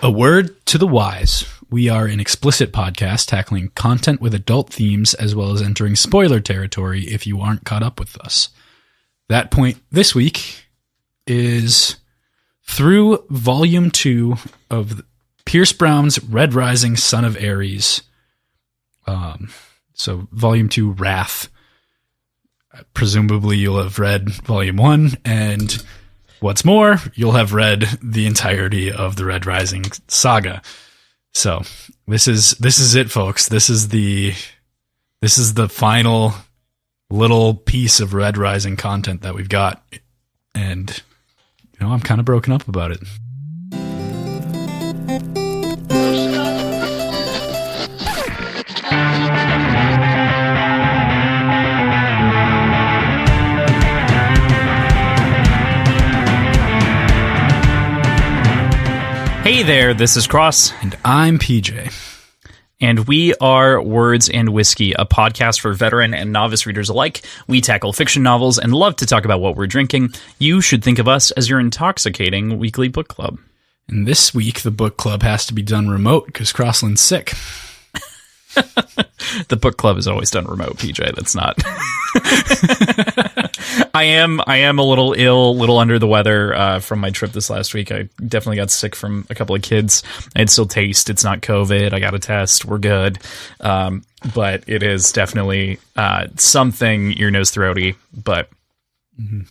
A word to the wise. We are an explicit podcast tackling content with adult themes as well as entering spoiler territory if you aren't caught up with us. That point this week is through Volume 2 of Pierce Brown's Red Rising, Son of Ares. So Volume 2, Wrath. Presumably you'll have read Volume 1, and what's more, you'll have read the entirety of the Red Rising saga. So this is it, folks. This is the final little piece of Red Rising content that we've got, and I'm kind of broken up about it. Hey there, this is Cross. And I'm PJ. And we are Words and Whiskey, a podcast for veteran and novice readers alike. We tackle fiction novels and love to talk about what we're drinking. You should think of us as your intoxicating weekly book club. And this week, the book club has to be done remote because Crossland's sick. The book club is always done remote, PJ. That's not... I am a little ill, a little under the weather from my trip this last week. I definitely got sick from a couple of kids. I still taste. It's not COVID. I got a test. We're good. But it is definitely something ear, nose, throaty. But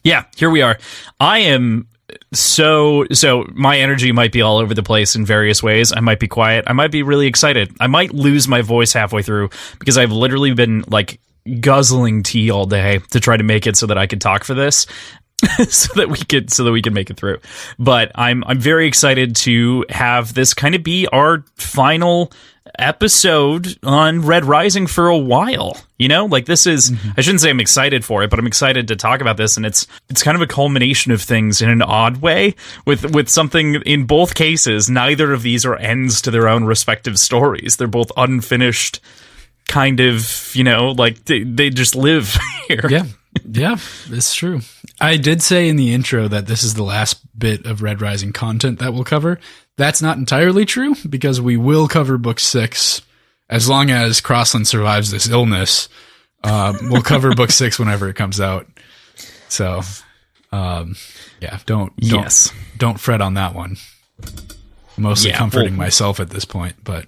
yeah, here we are. I am so my energy might be all over the place in various ways. I might be quiet. I might be really excited. I might lose my voice halfway through because I've literally been like guzzling tea all day to try to make it so that I could talk for this so that we can make it through. But I'm very excited to have this kind of be our final episode on Red Rising for a while. Like this is, I shouldn't say I'm excited for it, but I'm excited to talk about this. And it's kind of a culmination of things in an odd way with something in both cases. Neither of these are ends to their own respective stories. They're both unfinished kind of, like they just live here. Yeah, it's true. I did say in the intro that this is the last bit of Red Rising content that we'll cover. That's not entirely true because we will cover book 6 as long as Crossland survives this illness. We'll cover book 6 whenever it comes out. So, yeah, don't fret on that one. I'm mostly comforting myself at this point, but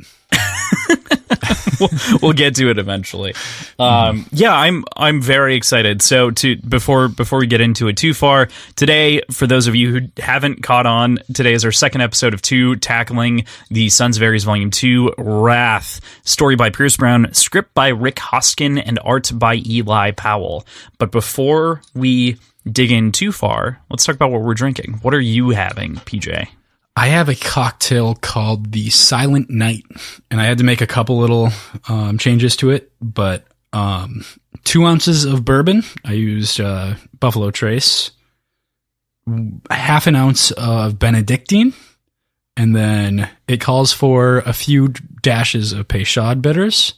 we'll get to it eventually. I'm very excited. So before we get into it too far, today, for those of you who haven't caught on, today is our second episode of 2 tackling the Sons of Ares Volume 2 Wrath, story by Pierce Brown, script by Rick Hoskin, and art by Eli Powell. But before we dig in too far, let's talk about what we're drinking. What are you having, PJ? I have a cocktail called the Silent Night, and I had to make a couple little changes to it, but 2 ounces of bourbon. I used Buffalo Trace, half an ounce of Benedictine, and then it calls for a few dashes of Peychaud bitters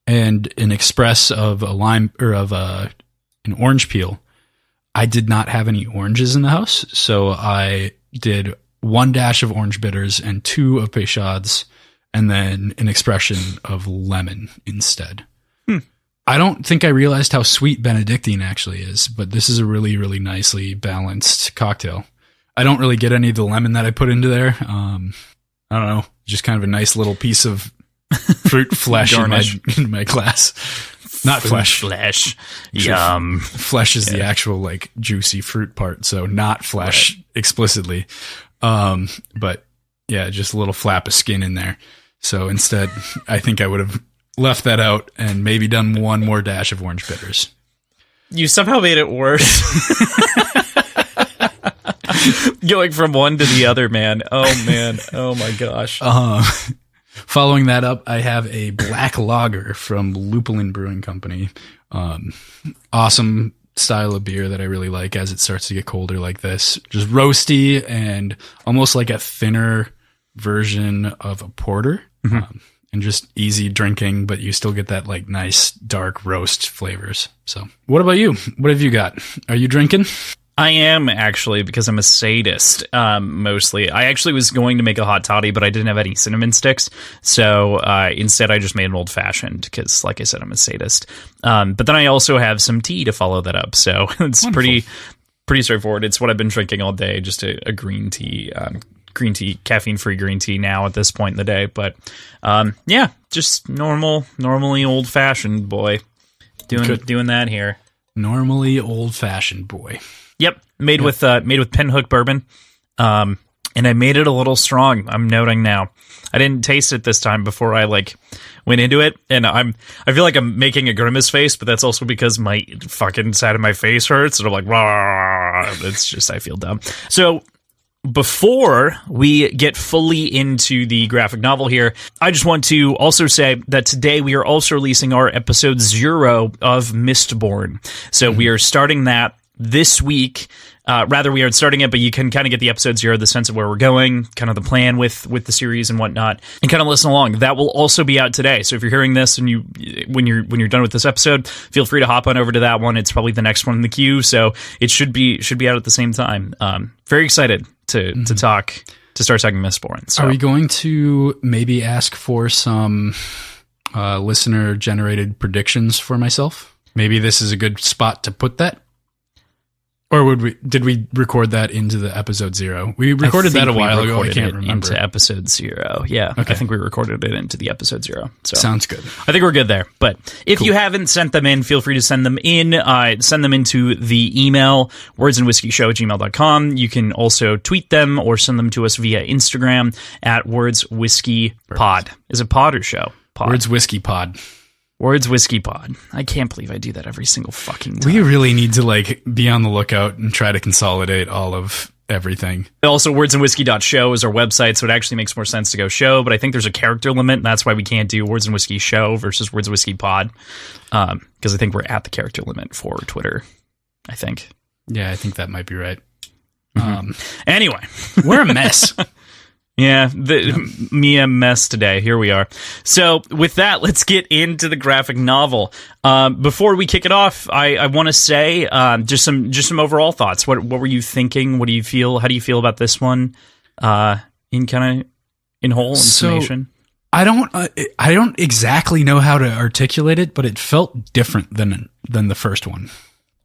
and an express of a lime or of an orange peel. I did not have any oranges in the house, so I did 1 dash of orange bitters and 2 of Peychauds, and then an expression of lemon instead. I don't think I realized how sweet Benedictine actually is, but this is a really, really nicely balanced cocktail. I don't really get any of the lemon that I put into there. I don't know, just kind of a nice little piece of fruit flesh in my glass. Not flesh. Flesh. Yum. Flesh is the actual like juicy fruit part, so not flesh explicitly. But yeah, just a little flap of skin in there. So instead, I think I would have left that out and maybe done 1 more dash of orange bitters. You somehow made it worse. Going from one to the other, man. Oh, man. Oh, my gosh. Following that up, I have a black lager from Lupulin Brewing Company. Awesome style of beer that I really like as it starts to get colder like this. Just roasty and almost like a thinner version of a porter. And just easy drinking, but you still get that like nice dark roast flavors. So what about you? What have you got? Are you drinking? I am, actually, because I'm a sadist, mostly. I actually was going to make a hot toddy, but I didn't have any cinnamon sticks, so instead I just made an old-fashioned, because, like I said, I'm a sadist. But then I also have some tea to follow that up, so it's Wonderful. pretty straightforward. It's what I've been drinking all day, just a green tea, caffeine-free green tea now at this point in the day. But, yeah, just normally old-fashioned, boy. Doing that here. Normally old-fashioned, boy. Yep, made with pinhook bourbon, and I made it a little strong. I'm noting now. I didn't taste it this time before I went into it, and I feel like I'm making a grimace face, but that's also because my fucking side of my face hurts, and I'm like, rah. It's just I feel dumb. So before we get fully into the graphic novel here, I just want to also say that today we are also releasing our episode 0 of MISTBORN. So we are starting that this week. Rather, we aren't starting it, but you can kind of get the episode 0, the sense of where we're going, kind of the plan with the series and whatnot, and kind of listen along. That will also be out today. So if you're hearing this and when you're done with this episode, feel free to hop on over to that one. It's probably the next one in the queue, so it should be out at the same time. Very excited to start talking MISTBORN. So. Are we going to maybe ask for some listener generated predictions for myself? Maybe this is a good spot to put that. Or did we record that into the episode 0? We recorded that a while ago. I can't remember. Into episode 0. Yeah. Okay. I think we recorded it into the episode 0. So sounds good. I think we're good there. But if you haven't sent them in, feel free to send them in. Send them into the email, wordsandwhiskeyshow@gmail.com. You can also tweet them or send them to us via Instagram at wordswhiskeypod. Is it pod or show? Pod. Words Whiskey Pod. Words Whiskey Pod. I can't believe I do that every single fucking time. We really need to be on the lookout and try to consolidate all of everything. Also, wordsandwhiskey.show is our website, so it actually makes more sense to go show, but I think there's a character limit, and that's why we can't do Words and Whiskey Show versus Words and Whiskey Pod, because I think we're at the character limit for Twitter, I think. Yeah, I think that might be right. Anyway. We're a mess. Yeah, me a mess today. Here we are. So with that, let's get into the graphic novel. Before we kick it off, I want to say just some overall thoughts. What were you thinking? What do you feel? How do you feel about this one? In whole summation. I don't exactly know how to articulate it, but it felt different than the first one.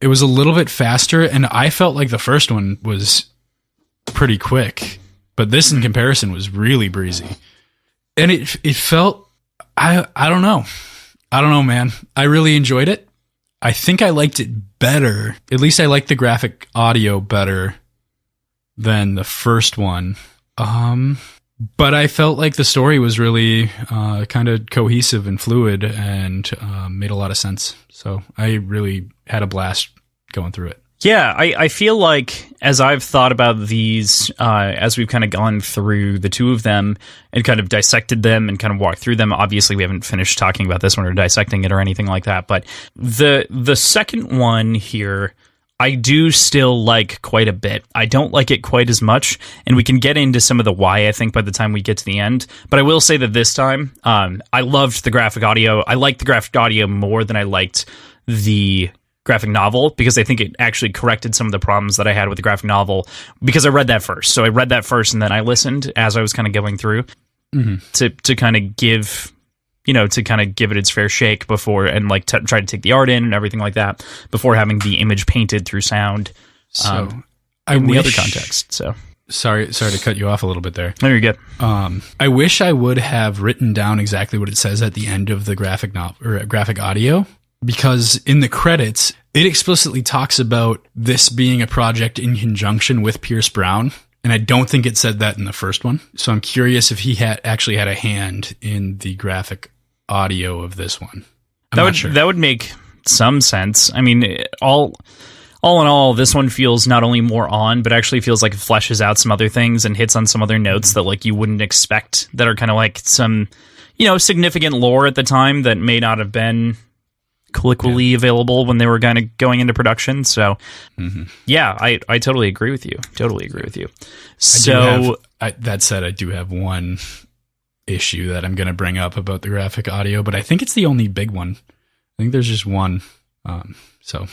It was a little bit faster, and I felt like the first one was pretty quick. But this, in comparison, was really breezy. And it felt, I don't know. I don't know, man. I really enjoyed it. I think I liked it better. At least I liked the graphic audio better than the first one. But I felt like the story was really kind of cohesive and fluid and made a lot of sense. So I really had a blast going through it. Yeah, I feel like as I've thought about these, as we've kind of gone through the two of them and kind of dissected them and kind of walked through them, obviously we haven't finished talking about this one or dissecting it or anything like that, but the second one here, I do still like quite a bit. I don't like it quite as much, and we can get into some of the why, I think, by the time we get to the end. But I will say that this time, I loved the graphic audio. I liked the graphic audio more than I liked the graphic novel, because I think it actually corrected some of the problems that I had with the graphic novel, because I read that first. So I read that first, and then I listened as I was kind of going through to kind of give, it its fair shake before, and try to take the art in and everything like that before having the image painted through sound. So in the other context. So sorry to cut you off a little bit there. No, you're good. I wish I would have written down exactly what it says at the end of the graphic novel or graphic audio. Because in the credits, it explicitly talks about this being a project in conjunction with Pierce Brown. And I don't think it said that in the first one. So I'm curious if he actually had a hand in the graphic audio of this one. That would make some sense. I mean, all in all, this one feels not only more on, but actually feels like it fleshes out some other things and hits on some other notes that you wouldn't expect, that are kind of some, significant lore at the time that may not have been colloquially available when they were kind of going into production. So yeah, I totally agree with you. So that said, I do have one issue that I'm going to bring up about the graphic audio, but I think it's the only big one. I think there's just one. So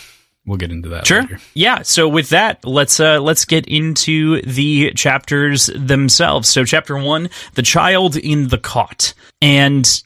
we'll get into that Sure. later. Yeah. So with that, let's get into the chapters themselves. So chapter 1, The Child in the Cot. And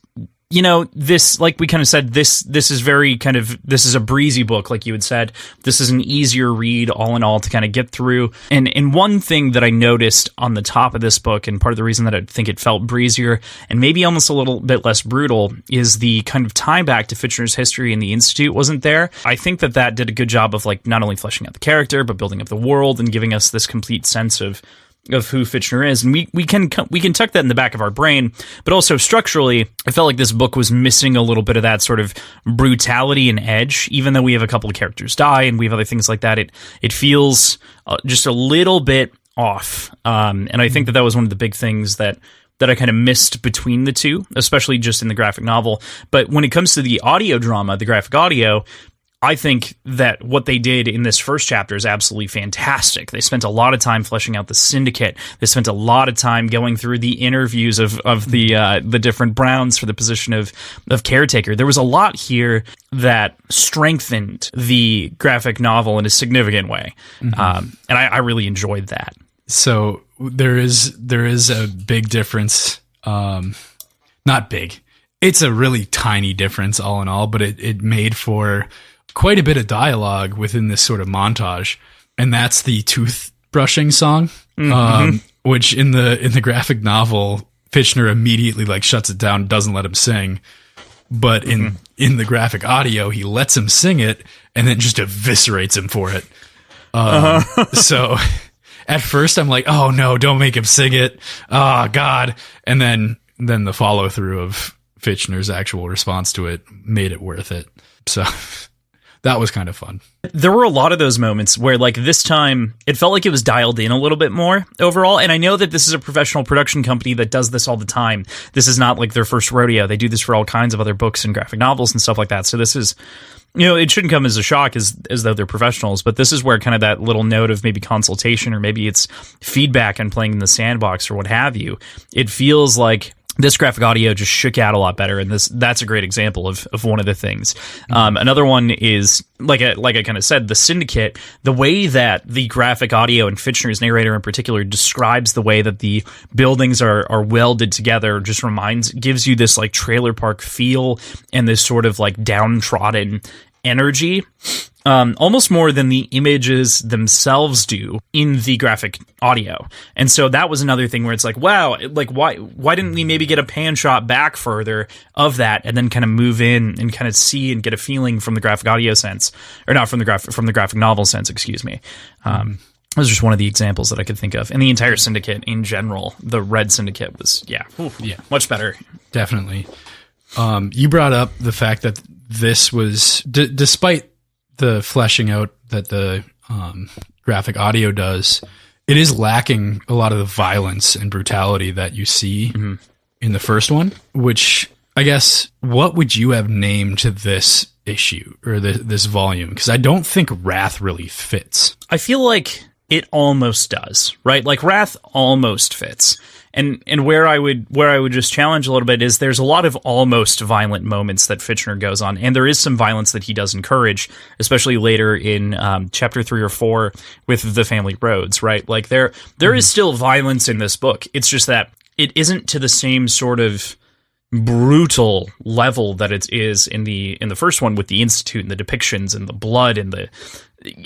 this, like we kind of said, this is very kind of, this is a breezy book, like you had said. This is an easier read, all in all, to kind of get through. And one thing that I noticed on the top of this book, and part of the reason that I think it felt breezier and maybe almost a little bit less brutal, is the kind of tie back to Fitchner's history in the Institute wasn't there. I think that did a good job of like not only fleshing out the character, but building up the world and giving us this complete sense of who Fitchner is, and we can tuck that in the back of our brain, but also structurally, I felt like this book was missing a little bit of that sort of brutality and edge. Even though we have a couple of characters die and we have other things like that, it feels just a little bit off. And I think that was one of the big things that I kind of missed between the two, especially just in the graphic novel. But when it comes to the audio drama, the graphic audio, I think that what they did in this first chapter is absolutely fantastic. They spent a lot of time fleshing out the syndicate. They spent a lot of time going through the interviews of the different Browns for the position of caretaker. There was a lot here that strengthened the graphic novel in a significant way, and I really enjoyed that. So there is a big difference. Not big. It's a really tiny difference, all in all, but it made for quite a bit of dialogue within this sort of montage, and that's the toothbrushing song, which in the graphic novel, Fitchner immediately like shuts it down, doesn't let him sing, but in the graphic audio, he lets him sing it and then just eviscerates him for it. So at first I'm like, oh no, don't make him sing it. Oh God. And then the follow through of Fitchner's actual response to it made it worth it. So that was kind of fun. There were a lot of those moments where, like, this time, it felt like it was dialed in a little bit more overall. And I know that this is a professional production company that does this all the time. This is not like their first rodeo. They do this for all kinds of other books and graphic novels and stuff like that. So this is, it shouldn't come as a shock as though they're professionals. But this is where kind of that little note of maybe consultation or maybe it's feedback on playing in the sandbox or what have you. It feels like this graphic audio just shook out a lot better, and that's a great example of one of the things. Another one is, like I kind of said, the Syndicate, the way that the graphic audio and Fitchner's narrator in particular describes the way that the buildings are welded together just gives you this like trailer park feel and this sort of like downtrodden energy. Almost more than the images themselves do in the graphic audio. And so that was another thing where it's like, wow, like why didn't we maybe get a pan shot back further of that and then kind of move in and kind of see and get a feeling from the graphic audio sense, or not from the graphic novel sense, excuse me. That was just one of the examples that I could think of. And the entire Syndicate in general, the Red Syndicate was, much better. Definitely. You brought up the fact that this was, despite the fleshing out that the graphic audio does, it is lacking a lot of the violence and brutality that you see in the first one, which I guess, what would you have named this issue or this volume? Because I don't think Wrath really fits. I feel like it almost does, right? Like Wrath almost fits. And where I would just challenge a little bit is there's a lot of almost violent moments that Fitchner goes on, and there is some violence that he does encourage, especially later in chapter 3 or 4 with the family Rhodes, right? Like there is still violence in this book. It's just that it isn't to the same sort of brutal level that it is in the first one with the Institute and the depictions and the blood and the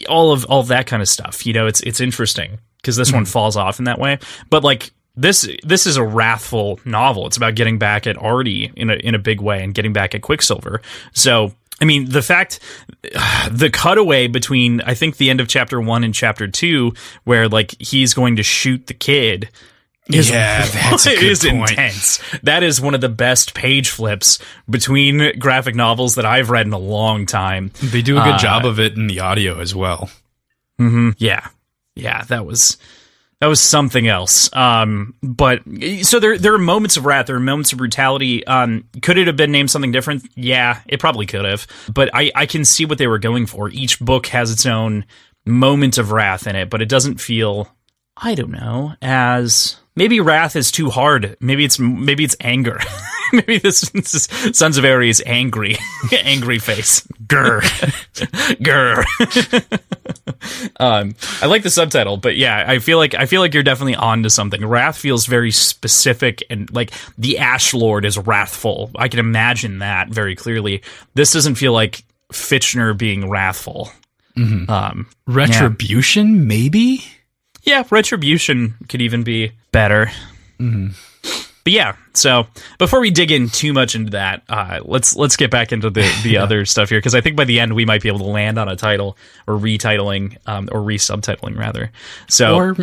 all of that kind of stuff. It's interesting because this one falls off in that way, but like. This is a wrathful novel. It's about getting back at Artie in a big way and getting back at Quicksilver. So, I mean, the cutaway between, I think, the end of chapter 1 and chapter 2, where like he's going to shoot the kid, is intense. That is one of the best page flips between graphic novels that I've read in a long time. They do a good job of it in the audio as well. Yeah, that was something else. But so there are moments of wrath, there are moments of brutality. Could it have been named something different? Yeah, it probably could have. But I can see what they were going for. Each book has its own moment of wrath in it, but it doesn't feel, I don't know, as maybe wrath is too hard. Maybe it's anger. Maybe this is Sons of Ares angry, angry face. Grr. Grr. I like the subtitle, but yeah, I feel like you're definitely on to something. Wrath feels very specific, and like the Ash Lord is wrathful. I can imagine that very clearly. This doesn't feel like Fitchner being wrathful. Mm-hmm. Retribution, maybe? Yeah, Retribution could even be better. Mm-hmm. But yeah, so before we dig in too much into that, let's get back into the other stuff here, because I think by the end we might be able to land on a title or retitling or resubtitling rather. So or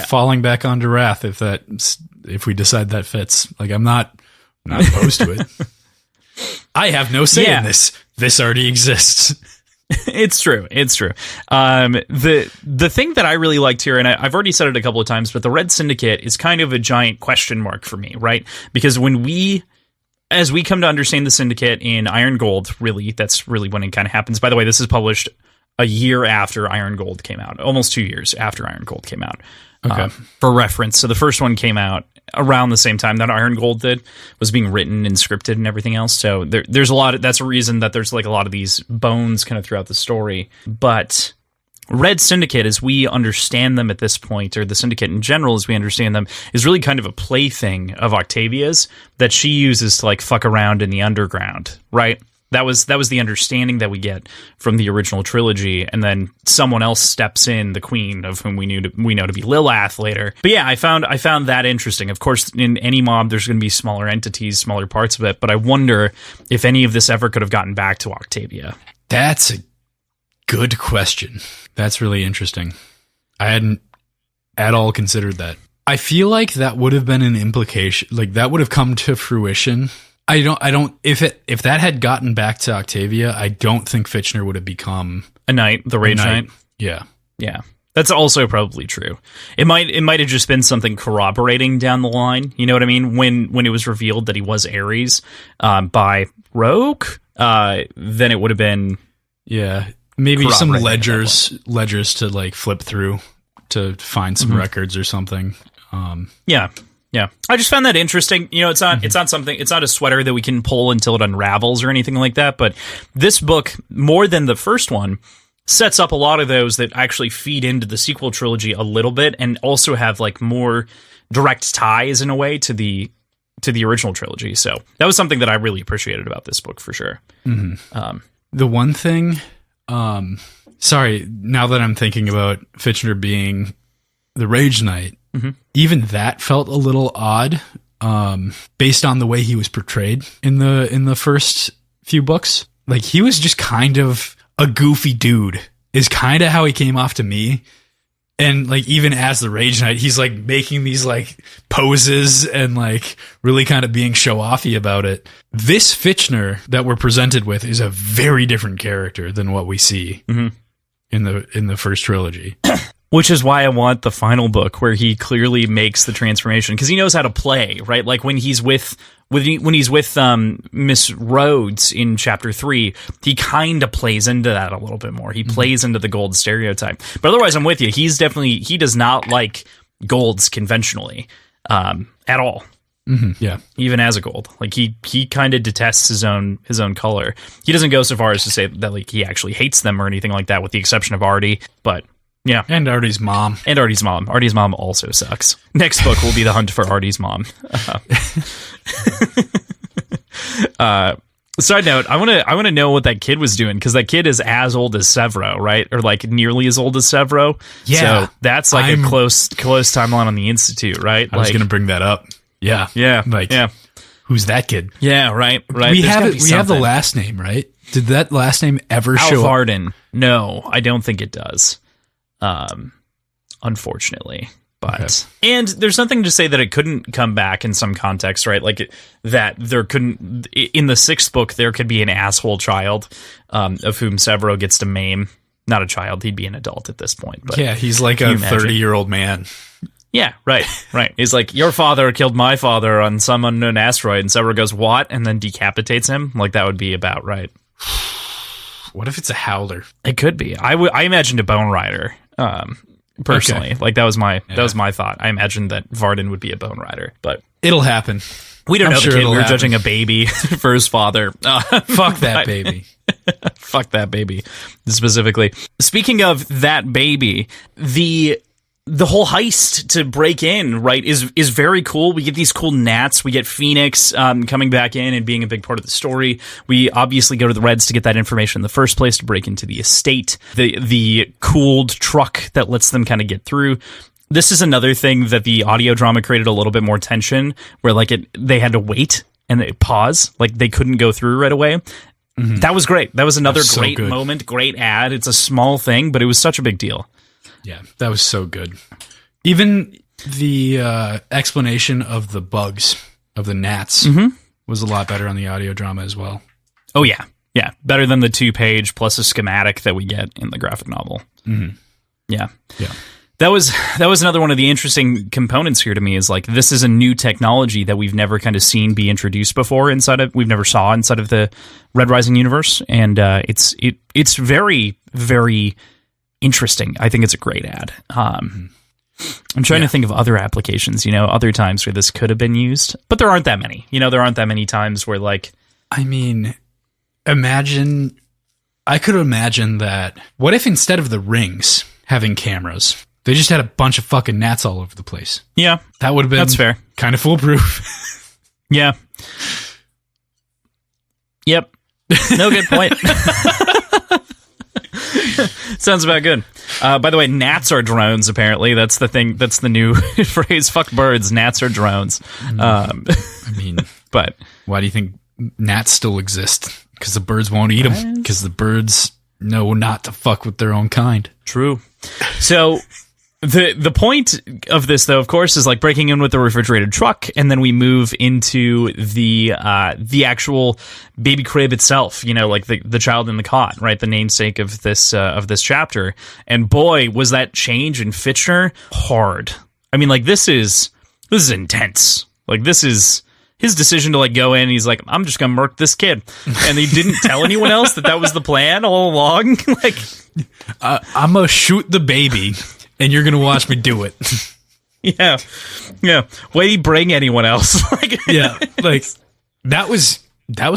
falling back onto Wrath if we decide that fits. Like I'm not opposed to it. I have no say in this. This already exists. It's true. The thing that I really liked here, and I've already said it a couple of times, but the Red Syndicate is kind of a giant question mark for me, right? Because as we come to understand the Syndicate in Iron Gold, really, that's really when it kind of happens. By the way, this is published a year after Iron Gold came out, almost 2 years after Iron Gold came out. Okay. For reference, so the first one came out around the same time that Iron Gold was being written and scripted and everything else. So there's a lot. That's a reason that there's like a lot of these bones kind of throughout the story. But Red Syndicate, as we understand them at this point, or the Syndicate in general as we understand them, is really kind of a plaything of Octavia's that she uses to like fuck around in the underground, right? That was the understanding that we get from the original trilogy, and then someone else steps in, the Queen, of whom we know to be Lilith later. But yeah, I found that interesting. Of course, in any mob, there's going to be smaller entities, smaller parts of it. But I wonder if any of this ever could have gotten back to Octavia. That's a good question. That's really interesting. I hadn't at all considered that. I feel like that would have been an implication, like that would have come to fruition. I don't. If that had gotten back to Octavia, I don't think Fitchner would have become a knight, the Rage Knight. Yeah. That's also probably true. It might have just been something corroborating down the line. You know what I mean? When it was revealed that he was Ares by Rogue, then it would have been maybe some ledgers to like flip through to find some records or something. Yeah, I just found that interesting. You know, it's not a sweater that we can pull until it unravels or anything like that. But this book, more than the first one, sets up a lot of those that actually feed into the sequel trilogy a little bit, and also have like more direct ties in a way to the original trilogy. So that was something that I really appreciated about this book for sure. Mm-hmm. The one thing, sorry, now that I'm thinking about Fitchner being the Rage Knight. Mm-hmm. Even that felt a little odd, based on the way he was portrayed in the first few books. Like he was just kind of a goofy dude, is kind of how he came off to me. And like even as the Rage Knight, he's like making these like poses and like really kind of being show-offy about it. This Fitchner that we're presented with is a very different character than what we see in the first trilogy. Which is why I want the final book where he clearly makes the transformation, because he knows how to play, right? Like when he's with Miss Rhodes in chapter 3, he kind of plays into that a little bit more. He plays into the gold stereotype. But otherwise, I'm with you. He does not like golds conventionally at all. Mm-hmm. Yeah, even as a gold, like he kind of detests his own color. He doesn't go so far as to say that like he actually hates them or anything like that, with the exception of Artie. But yeah, and Artie's mom. Artie's mom also sucks. Next book will be the hunt for Artie's mom. Side note, I want to know what that kid was doing, because that kid is as old as Severo, right? Or like nearly as old as Severo. Yeah, so that's like a close timeline on the Institute, right? I was going to bring that up. Yeah. Who's that kid? Yeah, right. We have the last name, right? Did that last name ever show up? Varden. No, I don't think it does. Unfortunately. But and there's nothing to say that it couldn't come back in some context, right? Like that there couldn't, in the 6th book, there could be an asshole child of whom Severo gets to maim. Not a child, he'd be an adult at this point. But yeah, he's like a 30-year-old man. Yeah, right. He's like, your father killed my father on some unknown asteroid, and Severo goes, what? And then decapitates him. Like, that would be about right. What if it's a howler? It could be. I imagined a Bone Rider. Personally, like that was my thought. I imagined that Varden would be a Bone Rider, but it'll happen. We don't I'm know sure the kid. it'll We were happen. judging a baby for his father. Fuck that baby. Fuck that baby, specifically. Speaking of that baby, the whole heist to break in, right, is very cool. We get these cool gnats. We get Phoenix coming back in and being a big part of the story. We obviously go to the Reds to get that information in the first place to break into the estate. The cooled truck that lets them kind of get through. This is another thing that the audio drama created a little bit more tension, where like they had to wait and they pause, like they couldn't go through right away. Mm-hmm. That was great. That was another great moment, great ad. It's a small thing, but it was such a big deal. Yeah, that was so good. Even the explanation of the bugs, of the gnats, was a lot better on the audio drama as well. Oh, yeah. Yeah, better than the 2-page plus a schematic that we get in the graphic novel. Mm-hmm. Yeah. Yeah. That was another one of the interesting components here to me, is like, this is a new technology that we've never kind of seen be introduced before we've never saw inside of the Red Rising universe. And it's very, very interesting. I think it's a great ad. I'm trying to think of other applications, other times where this could have been used, but there aren't that many. There aren't that many times where, like, I mean, I could imagine that. What if instead of the rings having cameras, they just had a bunch of fucking gnats all over the place? Yeah, that would have been, that's fair, kind of foolproof. Yeah. Yep. No, good point. Sounds about good. By the way, gnats are drones, apparently. That's the thing. That's the new phrase. Fuck birds. Gnats are drones. I mean, but why do you think gnats still exist? Because the birds won't eat them. Because the birds know not to fuck with their own kind. True. So the point of this, though, of course, is like breaking in with the refrigerated truck, and then we move into the actual baby crib itself. Like the child in the cot, right? The namesake of this chapter. And boy, was that change in Fitchner hard. I mean, like, this is intense. Like, this is his decision to, like, go in. He's like, I'm just gonna murk this kid, and he didn't tell anyone else that was the plan all along. Like, I'm gonna shoot the baby, and you're gonna watch me do it. Yeah. Why did he bring anyone else? Yeah, like that was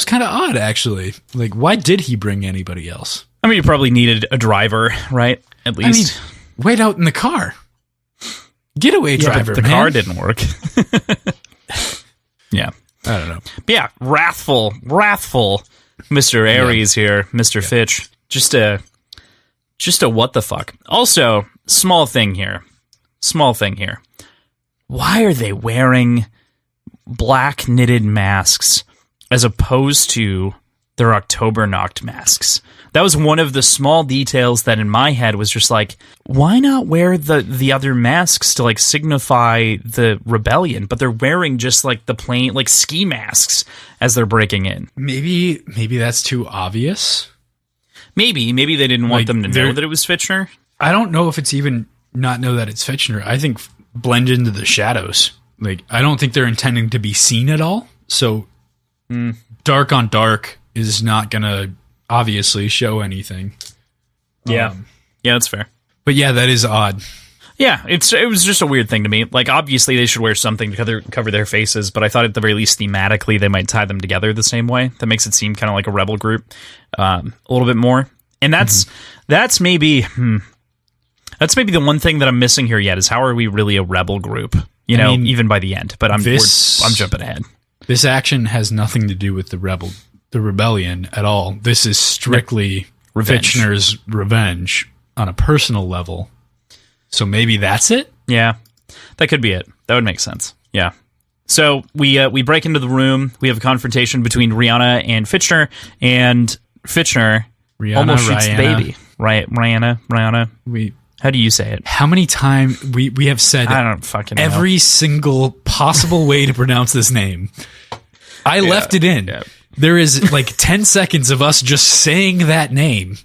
kind of odd, actually. Like, why did he bring anybody else? I mean, you probably needed a driver, right? At least. I mean, wait out in the car. Getaway driver, but the car didn't work. Yeah. I don't know. But yeah, wrathful Mr. Aries here, Mr. Fitch. Just a what the fuck. Also, small thing here. Why are they wearing black knitted masks as opposed to their October Noct masks? That was one of the small details that in my head was just like, why not wear the other masks to, like, signify the rebellion? But they're wearing just, like, the plain, like, ski masks as they're breaking in. Maybe that's too obvious. Maybe they didn't want them to know that it was Fitchner. I don't know if it's even not know that it's Fitchner. I think blend into the shadows. Like, I don't think they're intending to be seen at all. So dark on dark is not gonna obviously show anything. Yeah. Yeah, that's fair. But yeah, that is odd. Yeah, it was just a weird thing to me. Like, obviously they should wear something to cover their faces, but I thought at the very least thematically they might tie them together the same way. That makes it seem kind of like a rebel group a little bit more. And that's maybe the one thing that I'm missing here yet, is how are we really a rebel group? I mean, even by the end. But I'm jumping ahead. This action has nothing to do with the rebellion at all. This is strictly Fitchner's revenge on a personal level. So maybe that's it? Yeah, that could be it. That would make sense. Yeah. So we break into the room. We have a confrontation between Rihanna and Fitchner, and Fitchner almost shoots the baby. Right, Rihanna. How do you say it? How many times we have said I don't fucking know. Every single possible way to pronounce this name. I left it in. Yeah. There is like 10 seconds of us just saying that name,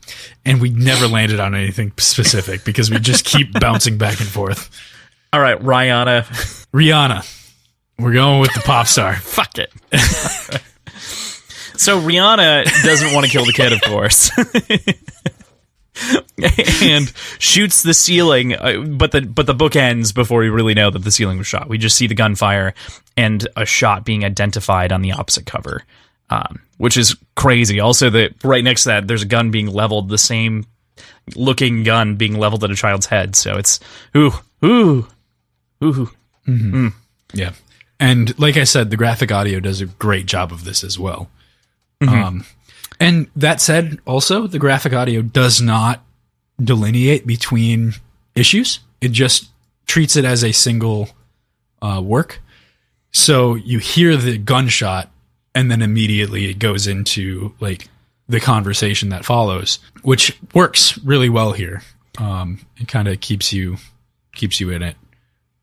and we never landed on anything specific because we just keep bouncing back and forth. All right, Rihanna. We're going with the pop star. Fuck it. So Rihanna doesn't want to kill the kid, of course. and shoots the ceiling, but the book ends before we really know that the ceiling was shot. We just see the gunfire and a shot being identified on the opposite cover, which is crazy. Also, that right next to that, there's a gun being leveled, the same looking gun being leveled at a child's head. So it's Yeah. And like I said, the graphic audio does a great job of this as well. And that said, also, the graphic audio does not delineate between issues. It just treats it as a single work. So you hear the gunshot, and then immediately it goes into like the conversation that follows, which works really well here. It kind of keeps you in it.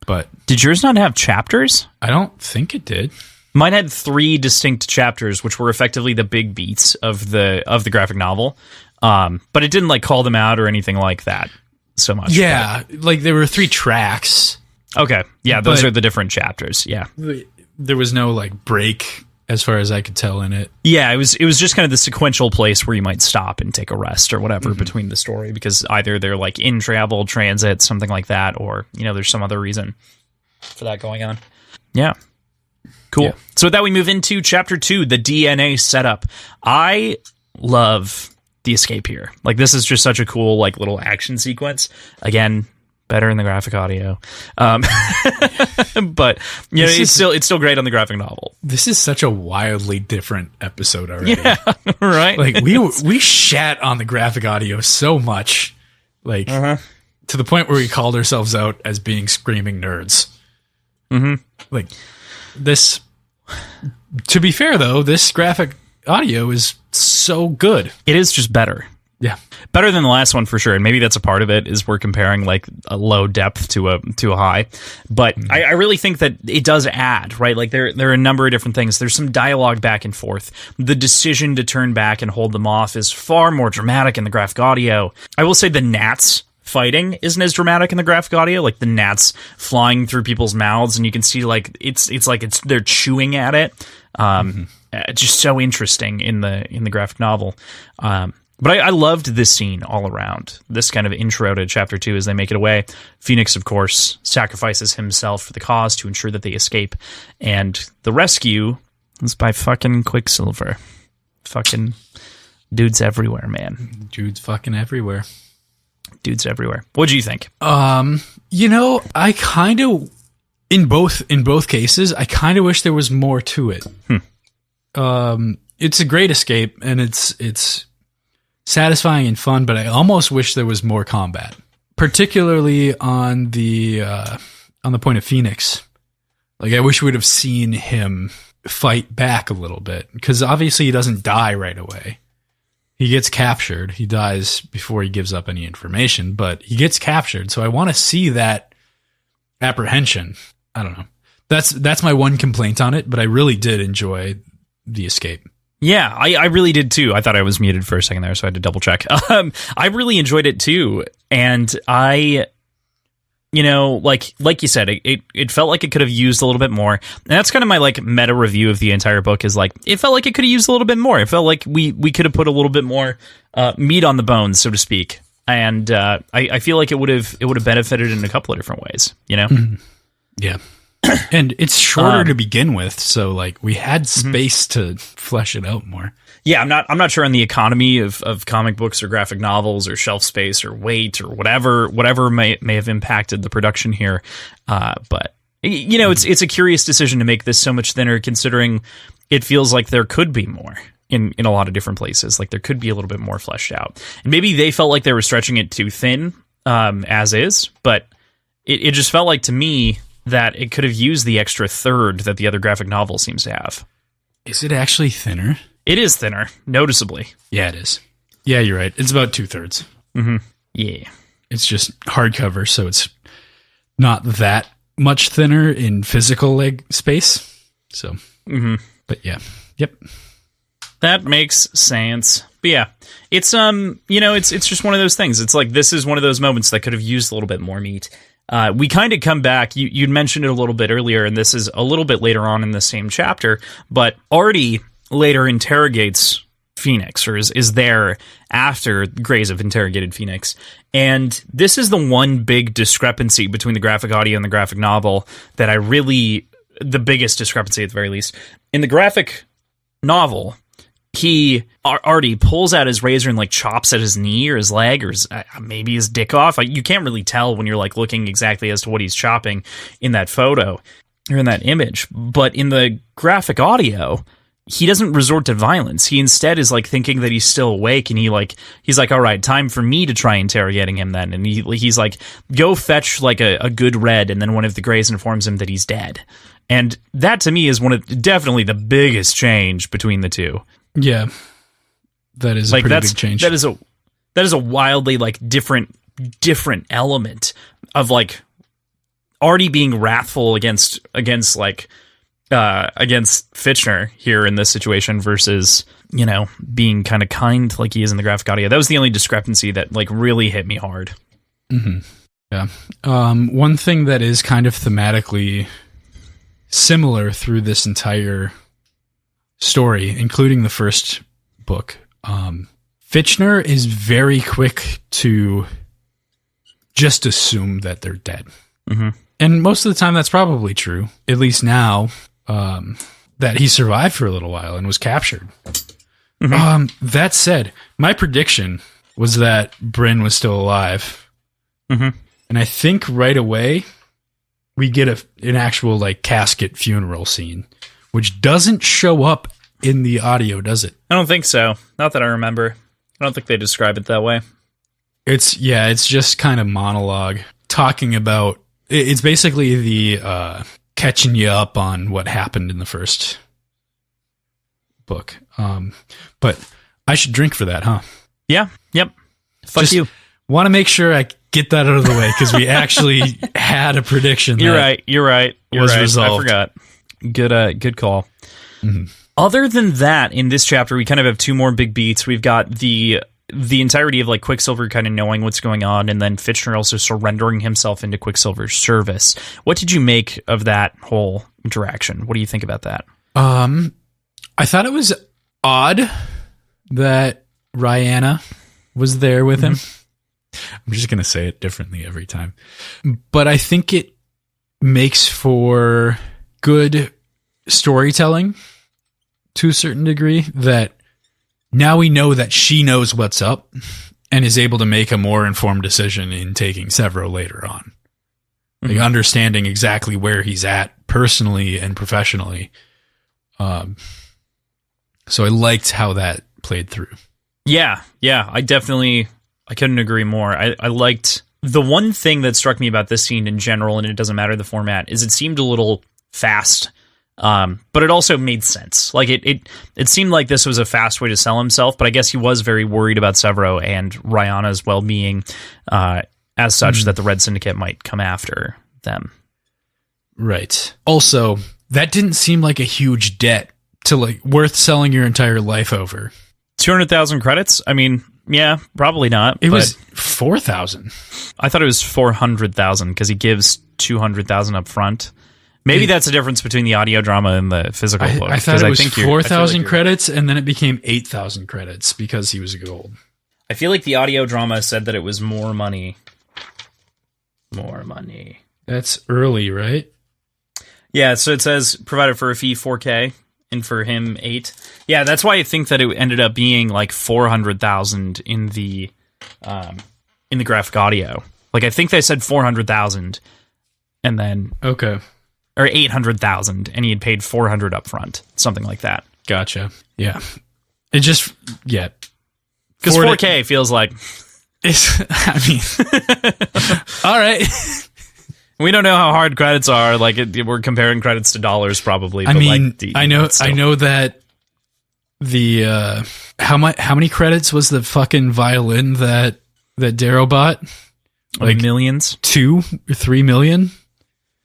But did yours not have chapters? I don't think it did. Mine had 3 distinct chapters, which were effectively the big beats of the graphic novel. But it didn't like call them out or anything like that so much. Yeah, like there were 3 tracks. Okay, yeah, those are the different chapters. Yeah, there was no like break as far as I could tell in it. Yeah, it was just kind of the sequential place where you might stop and take a rest or whatever between the story, because either they're like in travel, transit, something like that, or there's some other reason for that going on. Yeah. Cool. Yeah. So with that, we move into chapter 2, the DNA setup. I love the escape here. Like, this is just such a cool, like, little action sequence. Again, better in the graphic audio. But it's still great on the graphic novel. This is such a wildly different episode already. Yeah, right. Like we shat on the graphic audio so much, like to the point where we called ourselves out as being screaming nerds. Like this. To be fair, though, this graphic audio is so good. It is just better. Yeah. Better than the last one for sure, and maybe that's a part of it, is we're comparing like a low depth to a high. But I really think that it does add, right? Like there are a number of different things. There's some dialogue back and forth. The decision to turn back and hold them off is far more dramatic in the graphic audio. I will say the gnats fighting isn't as dramatic in the graphic audio, like the gnats flying through people's mouths, and you can see like they're chewing at it. It's just so interesting in the graphic novel. But I loved this scene all around. This kind of intro to chapter 2 as they make it away. Phoenix, of course, sacrifices himself for the cause to ensure that they escape. And the rescue is by fucking Quicksilver. Fucking dudes everywhere, man. Dudes fucking everywhere. Dudes everywhere. What'd you think? I kind of, in both cases, I kind of wish there was more to it. It's a great escape, and it's satisfying and fun, but I almost wish there was more combat, particularly on the point of Phoenix. Like, I wish we would have seen him fight back a little bit, because obviously he doesn't die right away. He gets captured. He dies before he gives up any information, but he gets captured. So I want to see that apprehension. I don't know. That's my one complaint on it, but I really did enjoy the escape. Yeah, I really did too. I thought I was muted for a second there, so I had to double check. I really enjoyed it too, and I, like you said, it felt like it could have used a little bit more. And that's kind of my like meta review of the entire book, is like it felt like it could have used a little bit more. It felt like we could have put a little bit more meat on the bones, so to speak. And I feel like it would have benefited in a couple of different ways. Yeah. And it's shorter to begin with, so like we had space to flesh it out more. Yeah, I'm not sure on the economy of comic books or graphic novels or shelf space or weight or whatever may have impacted the production here. But it's a curious decision to make this so much thinner, considering it feels like there could be more in a lot of different places. Like there could be a little bit more fleshed out. And maybe they felt like they were stretching it too thin, as is, but it just felt like to me that it could have used the extra third that the other graphic novel seems to have. Is it actually thinner? It is thinner, noticeably. Yeah, it is. Yeah, you're right. It's about 2/3. Yeah. It's just hardcover, so it's not that much thinner in physical leg space. So, but yeah. Yep. That makes sense. But yeah, it's it's just one of those things. It's like, this is one of those moments that could have used a little bit more meat. We kind of come back, you'd mentioned it a little bit earlier, and this is a little bit later on in the same chapter, but Artie later interrogates Phoenix, or is there after Greys have interrogated Phoenix. And this is the one big discrepancy between the graphic audio and the graphic novel that the biggest discrepancy at the very least. In the graphic novel, he already pulls out his razor and like chops at his knee or his leg or maybe his dick off. Like, you can't really tell when you're like looking exactly as to what he's chopping in that photo or in that image. But in the graphic audio, he doesn't resort to violence. He instead is like thinking that he's still awake, and he's like, all right, time for me to try interrogating him then. And he's like, go fetch like a good red, and then one of the Greys informs him that he's dead. And that to me is definitely the biggest change between the two. Yeah, that is a pretty big change. That is a wildly like different element of like already being wrathful against Fitchner here in this situation versus, you know, being kind of kind like he is in the graphic audio. That was the only discrepancy that like really hit me hard. Mm-hmm. Yeah. One thing that is kind of thematically similar through this entire story, including the first book, Fitchner is very quick to just assume that they're dead. Mm-hmm. And most of the time that's probably true, at least now, that he survived for a little while and was captured. Mm-hmm. That said, my prediction was that Bryn was still alive. Mm-hmm. And I think right away we get an actual like casket funeral scene, which doesn't show up in the audio, does it? I don't think so. Not that I remember. I don't think they describe it that way. It's just kind of monologue talking about, it's basically the catching you up on what happened in the first book. But I should drink for that, huh? Yeah. Yep. Fuck just you. Want to make sure I get that out of the way because we actually had a prediction. You're right. Was resolved. I forgot. Good call. Mm-hmm. Other than that, in this chapter, we kind of have two more big beats. We've got the entirety of like Quicksilver kind of knowing what's going on, and then Fitchner also surrendering himself into Quicksilver's service. What did you make of that whole interaction? What do you think about that? I thought it was odd that Rihanna was there with him. I'm just going to say it differently every time. But I think it makes for good storytelling to a certain degree, that now we know that she knows what's up and is able to make a more informed decision in taking Severo later on. Like understanding exactly where he's at personally and professionally. So I liked how that played through. Yeah. I couldn't agree more. I liked the one thing that struck me about this scene in general, and it doesn't matter the format, is it seemed a little fast. But it also made sense. Like it seemed like this was a fast way to sell himself, but I guess he was very worried about Severo and Rihanna's well-being, as such that the Red Syndicate might come after them. Right. Also, that didn't seem like a huge debt to like worth selling your entire life over. 200,000 credits? I mean, yeah, probably not. It was 4,000. I thought it was 400,000 because he gives 200,000 up front. Maybe that's the difference between the audio drama and the physical book. I thought it was 4,000 credits, and then it became 8,000 credits because he was gold. I feel like the audio drama said that it was more money. More money. That's early, right? Yeah, so it says provided for a fee 4K, and for him 8. Yeah, that's why I think that it ended up being like 400,000 in the graphic audio. Like I think they said 400,000, and then or 800,000, and he had paid 400 up front, something like that. Gotcha. Yeah. It just, yeah. Because 4K feels like... I mean... all right. We don't know how hard credits are. Like, we're comparing credits to dollars, probably. I mean, like, I know that the... how many credits was the fucking violin that Darrow bought? Like millions? 2 or 3 million?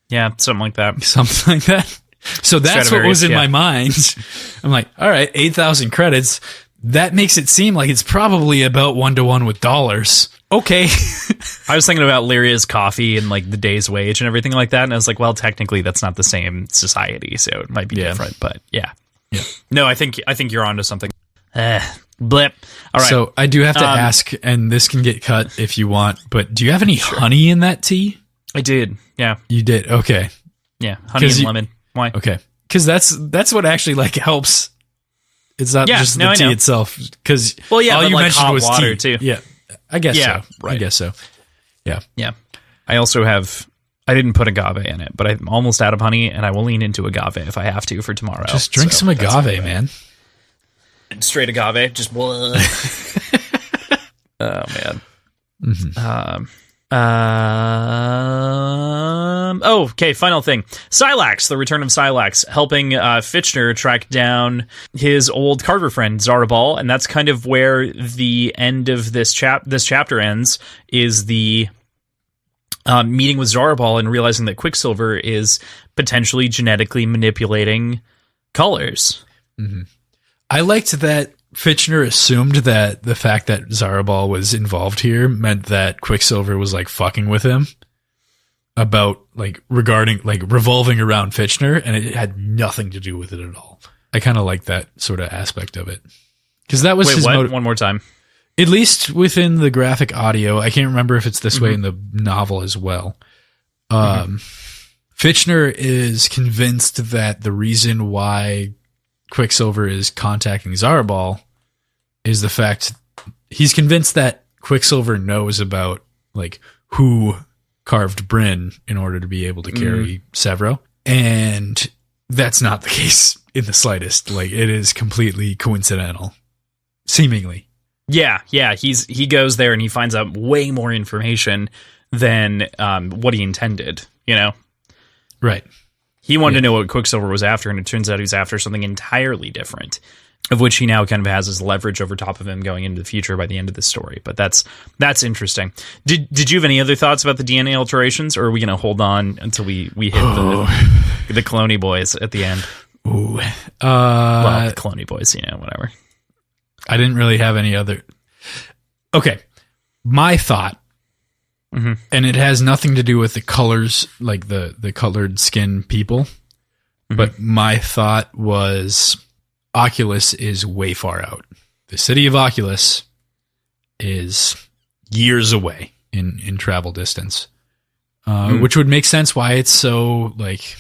Yeah, something like that. Something like that. So that's what was in my mind. I'm like, all right, 8,000 credits. That makes it seem like it's probably about 1-to-1 with dollars. Okay. I was thinking about Lyria's coffee and like the day's wage and everything like that. And I was like, well, technically that's not the same society. So it might be different, but yeah. No, I think you're onto something. Blip. All right. So I do have to ask, and this can get cut if you want, but do you have any honey in that tea? I did. Yeah. You did. Okay. Yeah. Honey and lemon. Why? Okay. Because that's what actually like helps. It's not just the tea itself. Because all you like mentioned hot was water tea. too. Yeah. I guess so. Right. I guess so. Yeah. Yeah. I also have. I didn't put agave in it, but I'm almost out of honey, and I will lean into agave if I have to for tomorrow. Just drink some agave, man. Straight agave, just blood. Oh man. Mm-hmm. Okay, final thing. Silax, the return of Silax, helping Fitchner track down his old Carver friend, Zarabal, and that's kind of where the end of this chapter ends, is the meeting with Zarabal and realizing that Quicksilver is potentially genetically manipulating colors. Mm-hmm. I liked that Fitchner assumed that the fact that Zarabal was involved here meant that Quicksilver was like fucking with him about like regarding like revolving around Fitchner, and it had nothing to do with it at all. I kind of like that sort of aspect of it because that was his one more time. At least within the graphic audio, I can't remember if it's this way in the novel as well. Fitchner is convinced that the reason why Quicksilver is contacting Zarabal is the fact he's convinced that Quicksilver knows about like who carved Bryn in order to be able to carry Severo, and that's not the case in the slightest. Like it is completely coincidental, seemingly. Yeah. He goes there and he finds out way more information than what he intended. You know, right? He wanted to know what Quicksilver was after, and it turns out he's after something entirely different, of which he now kind of has his leverage over top of him going into the future by the end of the story. But that's interesting. Did you have any other thoughts about the DNA alterations, or are we going to hold on until we hit the Cloney boys at the end? Ooh. Well, the Cloney boys, whatever. I didn't really have any other. Okay. My thought, and it has nothing to do with the colors, like the colored skin people, but my thought was Oculus is way far out. The city of Oculus is years away in travel distance, which would make sense why it's so like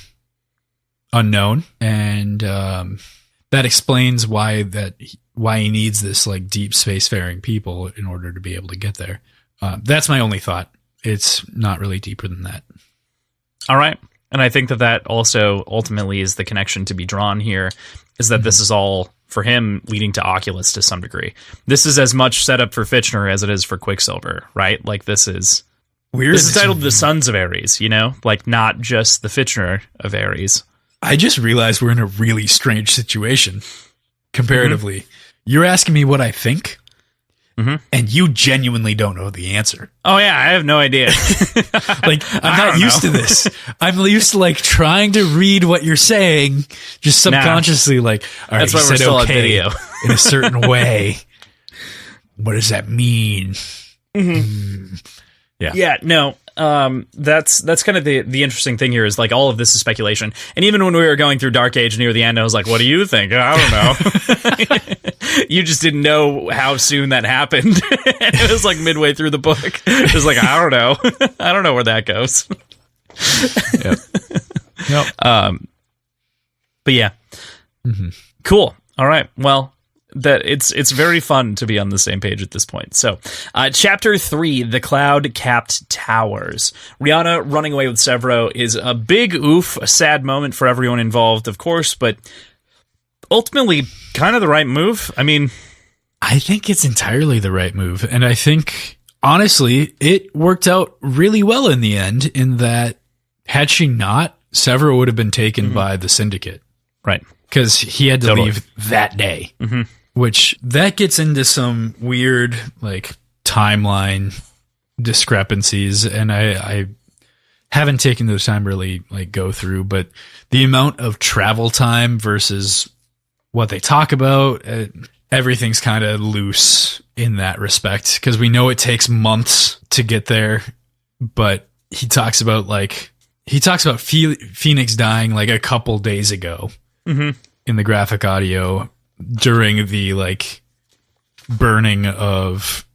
unknown, and that explains why he needs this like deep spacefaring people in order to be able to get there. That's my only thought. It's not really deeper than that. All right. And I think that also ultimately is the connection to be drawn here, is that this is all for him leading to Oculus to some degree. This is as much set up for Fitchner as it is for Quicksilver, right? Like this is weird. This is titled The Sons of Ares, like not just the Fitchner of Ares. I just realized we're in a really strange situation comparatively. You're asking me what I think, and you genuinely don't know the answer. Oh yeah, I have no idea. Like I'm not used to this. I'm used to like trying to read what you're saying, just subconsciously. Like, all right, that's why we're still on video in a certain way. What does that mean? Yeah. No. That's kind of the interesting thing here is like all of this is speculation. And even when we were going through Dark Age near the end, I was like, what do you think? I don't know. You just didn't know how soon that happened. And it was like midway through the book. It was like, I don't know. I don't know where that goes. Yep. But yeah. Cool. All right. Well, that it's very fun to be on the same page at this point. So, Chapter 3, The Cloud-Capped Towers. Rihanna running away with Severo is a big oof, a sad moment for everyone involved, of course, but ultimately kind of the right move. I mean, I think it's entirely the right move, and I think, honestly, it worked out really well in the end, in that had she not, Severo would have been taken by the Syndicate. Right. Because he had to leave that day. Which, that gets into some weird, like, timeline discrepancies, and I haven't taken the time to really, like, go through, but the amount of travel time versus what they talk about, everything's kind of loose in that respect, because we know it takes months to get there, but he talks about Phoenix dying, like, a couple days ago in the graphic audio, during the like burning of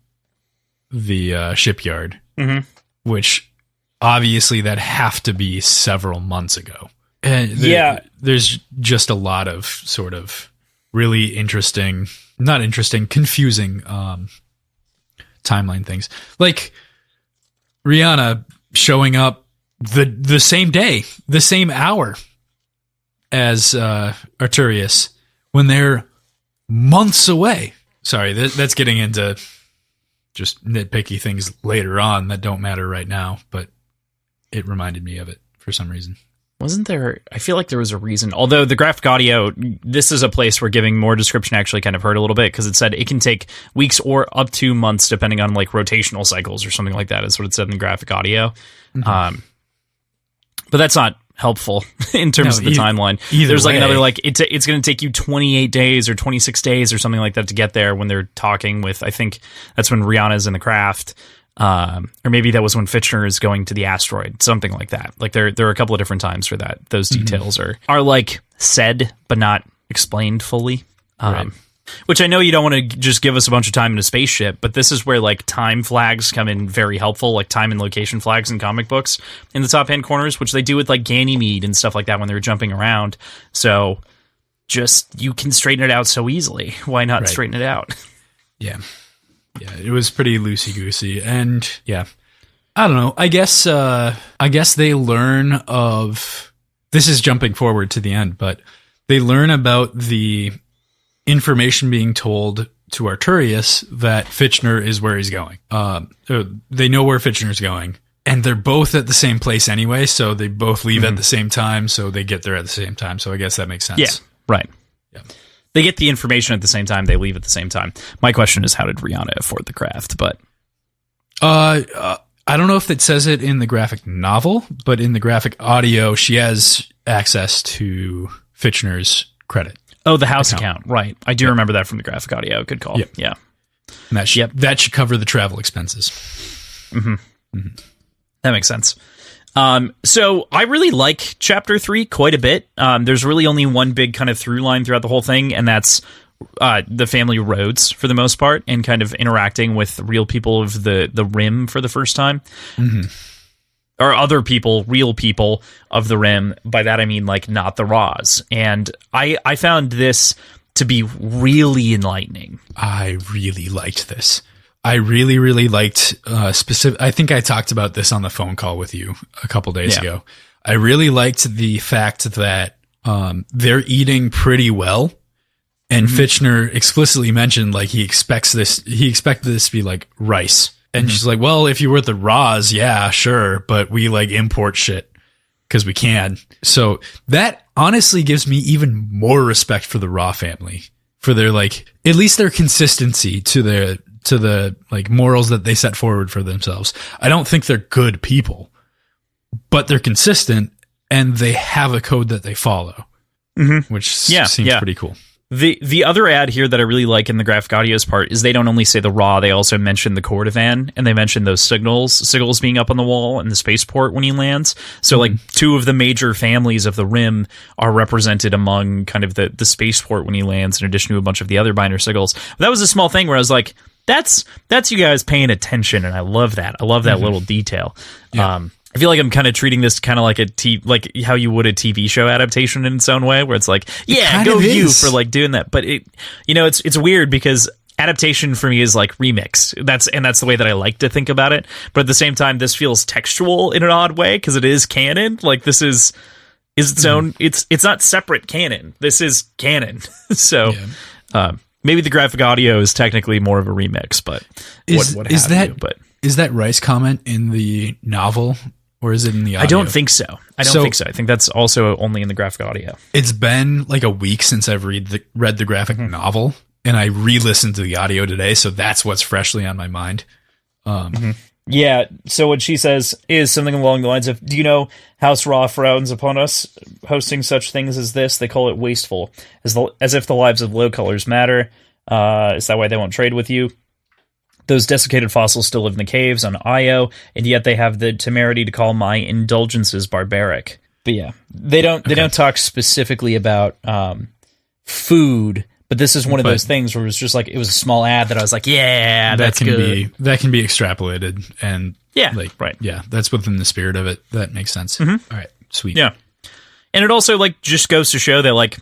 the shipyard, which obviously that have to be several months ago. And there's just a lot of sort of really confusing timeline things. Like Rihanna showing up the same day, the same hour as Arturius when they're months away. Sorry, that's getting into just nitpicky things later on that don't matter right now, but it reminded me of it for some reason. Wasn't there? I feel like there was a reason. Although the graphic audio, this is a place where giving more description actually kind of hurt a little bit, because it said it can take weeks or up to months depending on like rotational cycles or something like that. Is what it said in the graphic audio. But that's not helpful in terms of the timeline. There's like another like it's going to take you 28 days or 26 days or something like that to get there when they're talking with. I think that's when Rihanna's in the craft. Or maybe that was when Fitchner is going to the asteroid, something like that. Like there are a couple of different times for that. Those details are like said, but not explained fully. Right. Which I know you don't want to just give us a bunch of time in a spaceship, but this is where like time flags come in very helpful, like time and location flags in comic books in the top hand corners, which they do with like Ganymede and stuff like that when they're jumping around. So just you can straighten it out so easily. Why not straighten it out? Yeah. Yeah, it was pretty loosey-goosey, and yeah, I don't know. I guess they learn of, this is jumping forward to the end, but they learn about the information being told to Arturius that Fitchner is where he's going. They know where Fitchner's going, and they're both at the same place anyway, so they both leave at the same time, so they get there at the same time, so I guess that makes sense. Yeah, right. Yeah. They get the information at the same time. They leave at the same time. My question is, how did Rihanna afford the craft? But I don't know if it says it in the graphic novel, but in the graphic audio, she has access to Fitchner's credit. Oh, the house account. Right. I do remember that from the graphic audio. Good call. Yep. Yeah. And that should cover the travel expenses. That makes sense. So I really like chapter 3 quite a bit. There's really only one big kind of through line throughout the whole thing, and that's the family Rhodes for the most part, and kind of interacting with real people of the Rim for the first time. Or other people, real people of the Rim. By that I mean like not the Raws. And I found this to be really enlightening. I really liked this. I really, really liked I think I talked about this on the phone call with you a couple days ago. I really liked the fact that they're eating pretty well, and Fitchner explicitly mentioned like he expected this to be like rice. And she's like, well, if you were at the Raws, yeah, sure, but we like import shit because we can. So that honestly gives me even more respect for the Raw family, for their like at least their consistency to the like morals that they set forward for themselves. I don't think they're good people, but they're consistent and they have a code that they follow, which seems pretty cool. The other ad here that I really like in the graphic audio's part is they don't only say the Raw, they also mention the Cordovan, and they mention those signals being up on the wall and the spaceport when he lands. So like two of the major families of the Rim are represented among kind of the spaceport when he lands, in addition to a bunch of the other binder signals. But that was a small thing where I was like, that's you guys paying attention, and I love that. I love that little detail. Yeah. I feel like I'm kind of treating this kind of like like how you would a TV show adaptation in its own way, where it's like, yeah, go you for like doing that. But it's weird because adaptation for me is like remix. That's the way that I like to think about it. But at the same time, this feels textual in an odd way because it is canon. Like this is its own. It's not separate canon. This is canon. So. Yeah. Maybe the graphic audio is technically more of a remix, but is that Rice comment in the novel, or is it in the audio? I don't think so. I think that's also only in the graphic audio. It's been like a week since I've read the graphic novel, and I re-listened to the audio today, so that's what's freshly on my mind. Yeah, so what she says is something along the lines of, do you know House Ra frowns upon us hosting such things as this? They call it wasteful, as if the lives of low colors matter. Is that why they won't trade with you? Those desiccated fossils still live in the caves on Io, and yet they have the temerity to call my indulgences barbaric. But yeah, they don't talk specifically about food, But this is one of those things where it was just like, it was a small ad that I was like, yeah, that's good. That can be extrapolated, and right. Yeah, that's within the spirit of it. That makes sense. All right, sweet. Yeah. And it also like just goes to show that like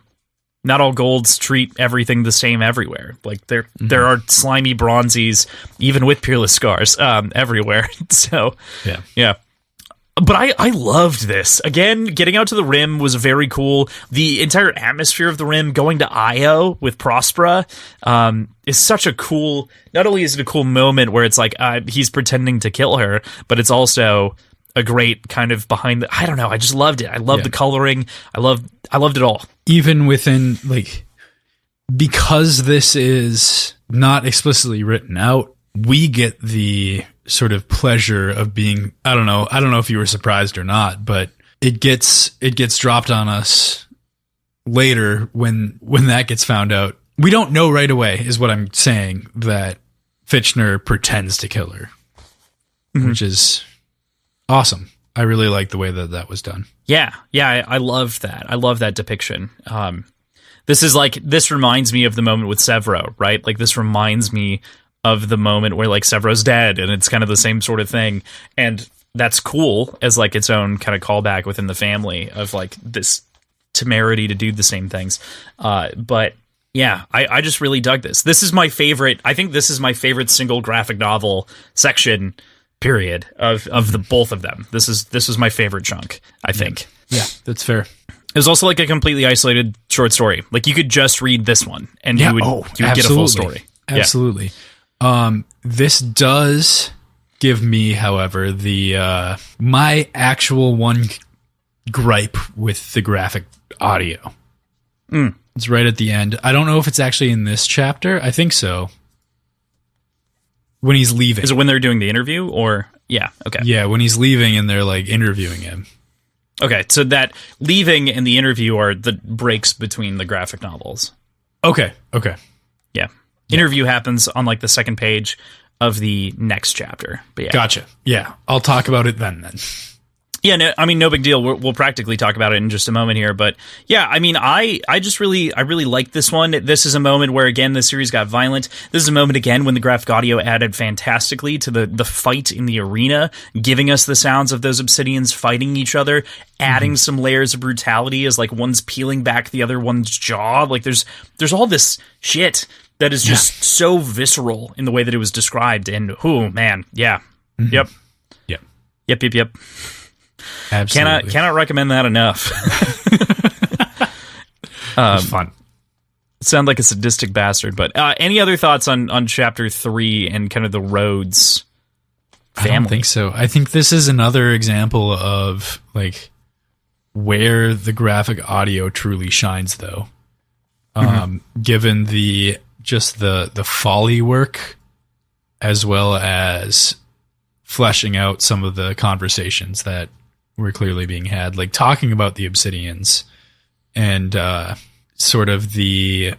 not all golds treat everything the same everywhere. Like there are slimy bronzies, even with peerless scars, everywhere. So yeah. But I loved this. Again, getting out to the Rim was very cool. The entire atmosphere of the Rim, going to Io with Prospera, is such a cool... Not only is it a cool moment where it's like he's pretending to kill her, but it's also a great kind of behind the... I don't know, I just loved it. I loved the coloring. I loved it all. Even within, like... Because this is not explicitly written out, we get the... sort of pleasure of being, I don't know if you were surprised or not, but it gets dropped on us later when that gets found out. We don't know right away, is what I'm saying, that Fitchner pretends to kill her, which is awesome. I really like the way that was done. Yeah, I love that. I love that depiction. This reminds me of the moment with Severo, right? Like this reminds me of the moment where like Severo's dead, and it's kind of the same sort of thing, and that's cool as like its own kind of callback within the family of like this temerity to do the same things. But yeah, I just really dug this. This is my favorite. I think this is my favorite single graphic novel section, period, of the both of them. This is my favorite chunk, I think. Yeah, that's fair. It was also like a completely isolated short story. Like you could just read this one and you would get a full story. Absolutely. Yeah. This does give me, however, the my actual one gripe with the graphic audio. It's right at the end. I don't know if it's actually in this chapter. I think so. When he's leaving. Is it when they're doing the interview, or yeah, okay. Yeah, when he's leaving and they're like interviewing him. Okay, so that leaving and the interview are the breaks between the graphic novels. Okay. Yeah. Interview happens on like the second page of the next chapter. But yeah. Gotcha. Yeah, I'll talk about it then. Yeah, no, I mean, no big deal. We'll practically talk about it in just a moment here. But yeah, I mean, I really like this one. This is a moment where, again, the series got violent. This is a moment, again, when the graphic audio added fantastically to the fight in the arena, giving us the sounds of those obsidians fighting each other, adding some layers of brutality as like one's peeling back the other one's jaw. Like there's all this shit that is just so visceral in the way that it was described. And, oh, man, yeah. Yep. Absolutely. Cannot recommend that enough. It's fun. Sound like a sadistic bastard, but any other thoughts on chapter 3 and kind of the Rhodes family? I don't think so. I think this is another example of like where the graphic audio truly shines, though. Given the folly work as well as fleshing out some of the conversations that were clearly being had, like talking about the obsidians and sort of the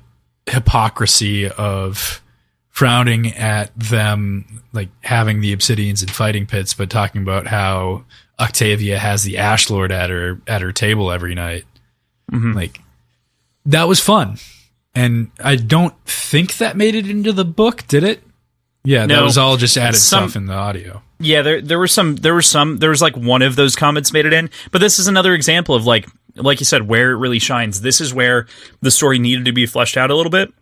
hypocrisy of frowning at them, like having the obsidians in fighting pits, but talking about how Octavia has the Ash Lord at her table every night. Like that was fun. And I don't think that made it into the book, did it? Yeah, no, that was all just added stuff in the audio. Yeah, there was like one of those comments made it in, but this is another example of like you said, where it really shines. This is where the story needed to be fleshed out a little bit,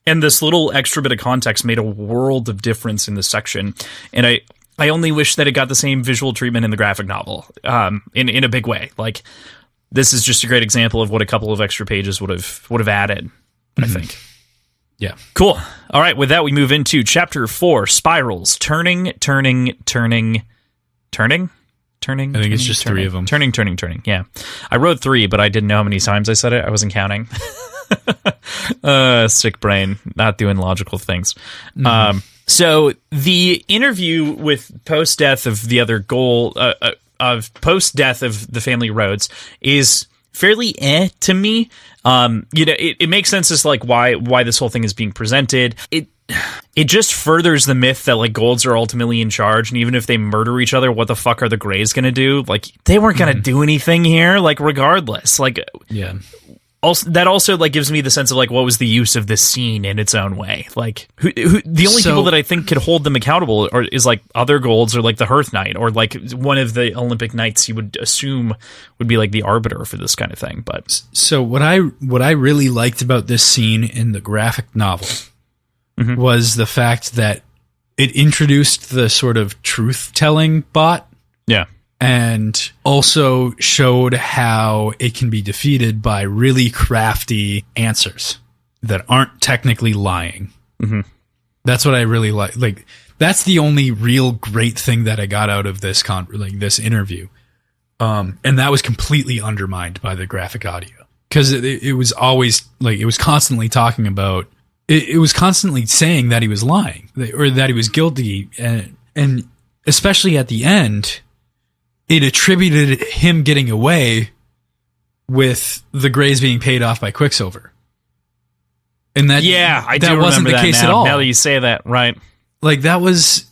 and this little extra bit of context made a world of difference in this section. And I only wish that it got the same visual treatment in the graphic novel, in a big way. Like this is just a great example of what a couple of extra pages would have added, I think. Yeah. Cool. All right. With that, we move into chapter 4, Spirals. Turning. I think it's just 3 of them. Turning. Yeah. I wrote 3, but I didn't know how many times I said it. I wasn't counting. Sick brain. Not doing logical things. So the interview with post-death of the other goal, of post-death of the family Rhodes is fairly to me. It makes sense as like why this whole thing is being presented. It just furthers the myth that like golds are ultimately in charge, and even if they murder each other, what the fuck are the Greys gonna do? Like they weren't gonna do anything here, like regardless. Like also like gives me the sense of like, what was the use of this scene in its own way? Like, who the only people that I think could hold them accountable is like other golds or like the Hearth Knight or like one of the Olympic Knights you would assume would be like the arbiter for this kind of thing. But so what I really liked about this scene in the graphic novel was the fact that it introduced the sort of truth-telling bot. Yeah. And also showed how it can be defeated by really crafty answers that aren't technically lying. Mm-hmm. That's what I really like. Like, that's the only real great thing that I got out of this this interview. And that was completely undermined by the graphic audio. Because it was always, like, it was constantly talking about, it was constantly saying that he was lying, or that he was guilty. And especially at the end, it attributed him getting away with the Greys being paid off by Quicksilver. And that, that wasn't the case at all. Now that you say that, right. Like, that was,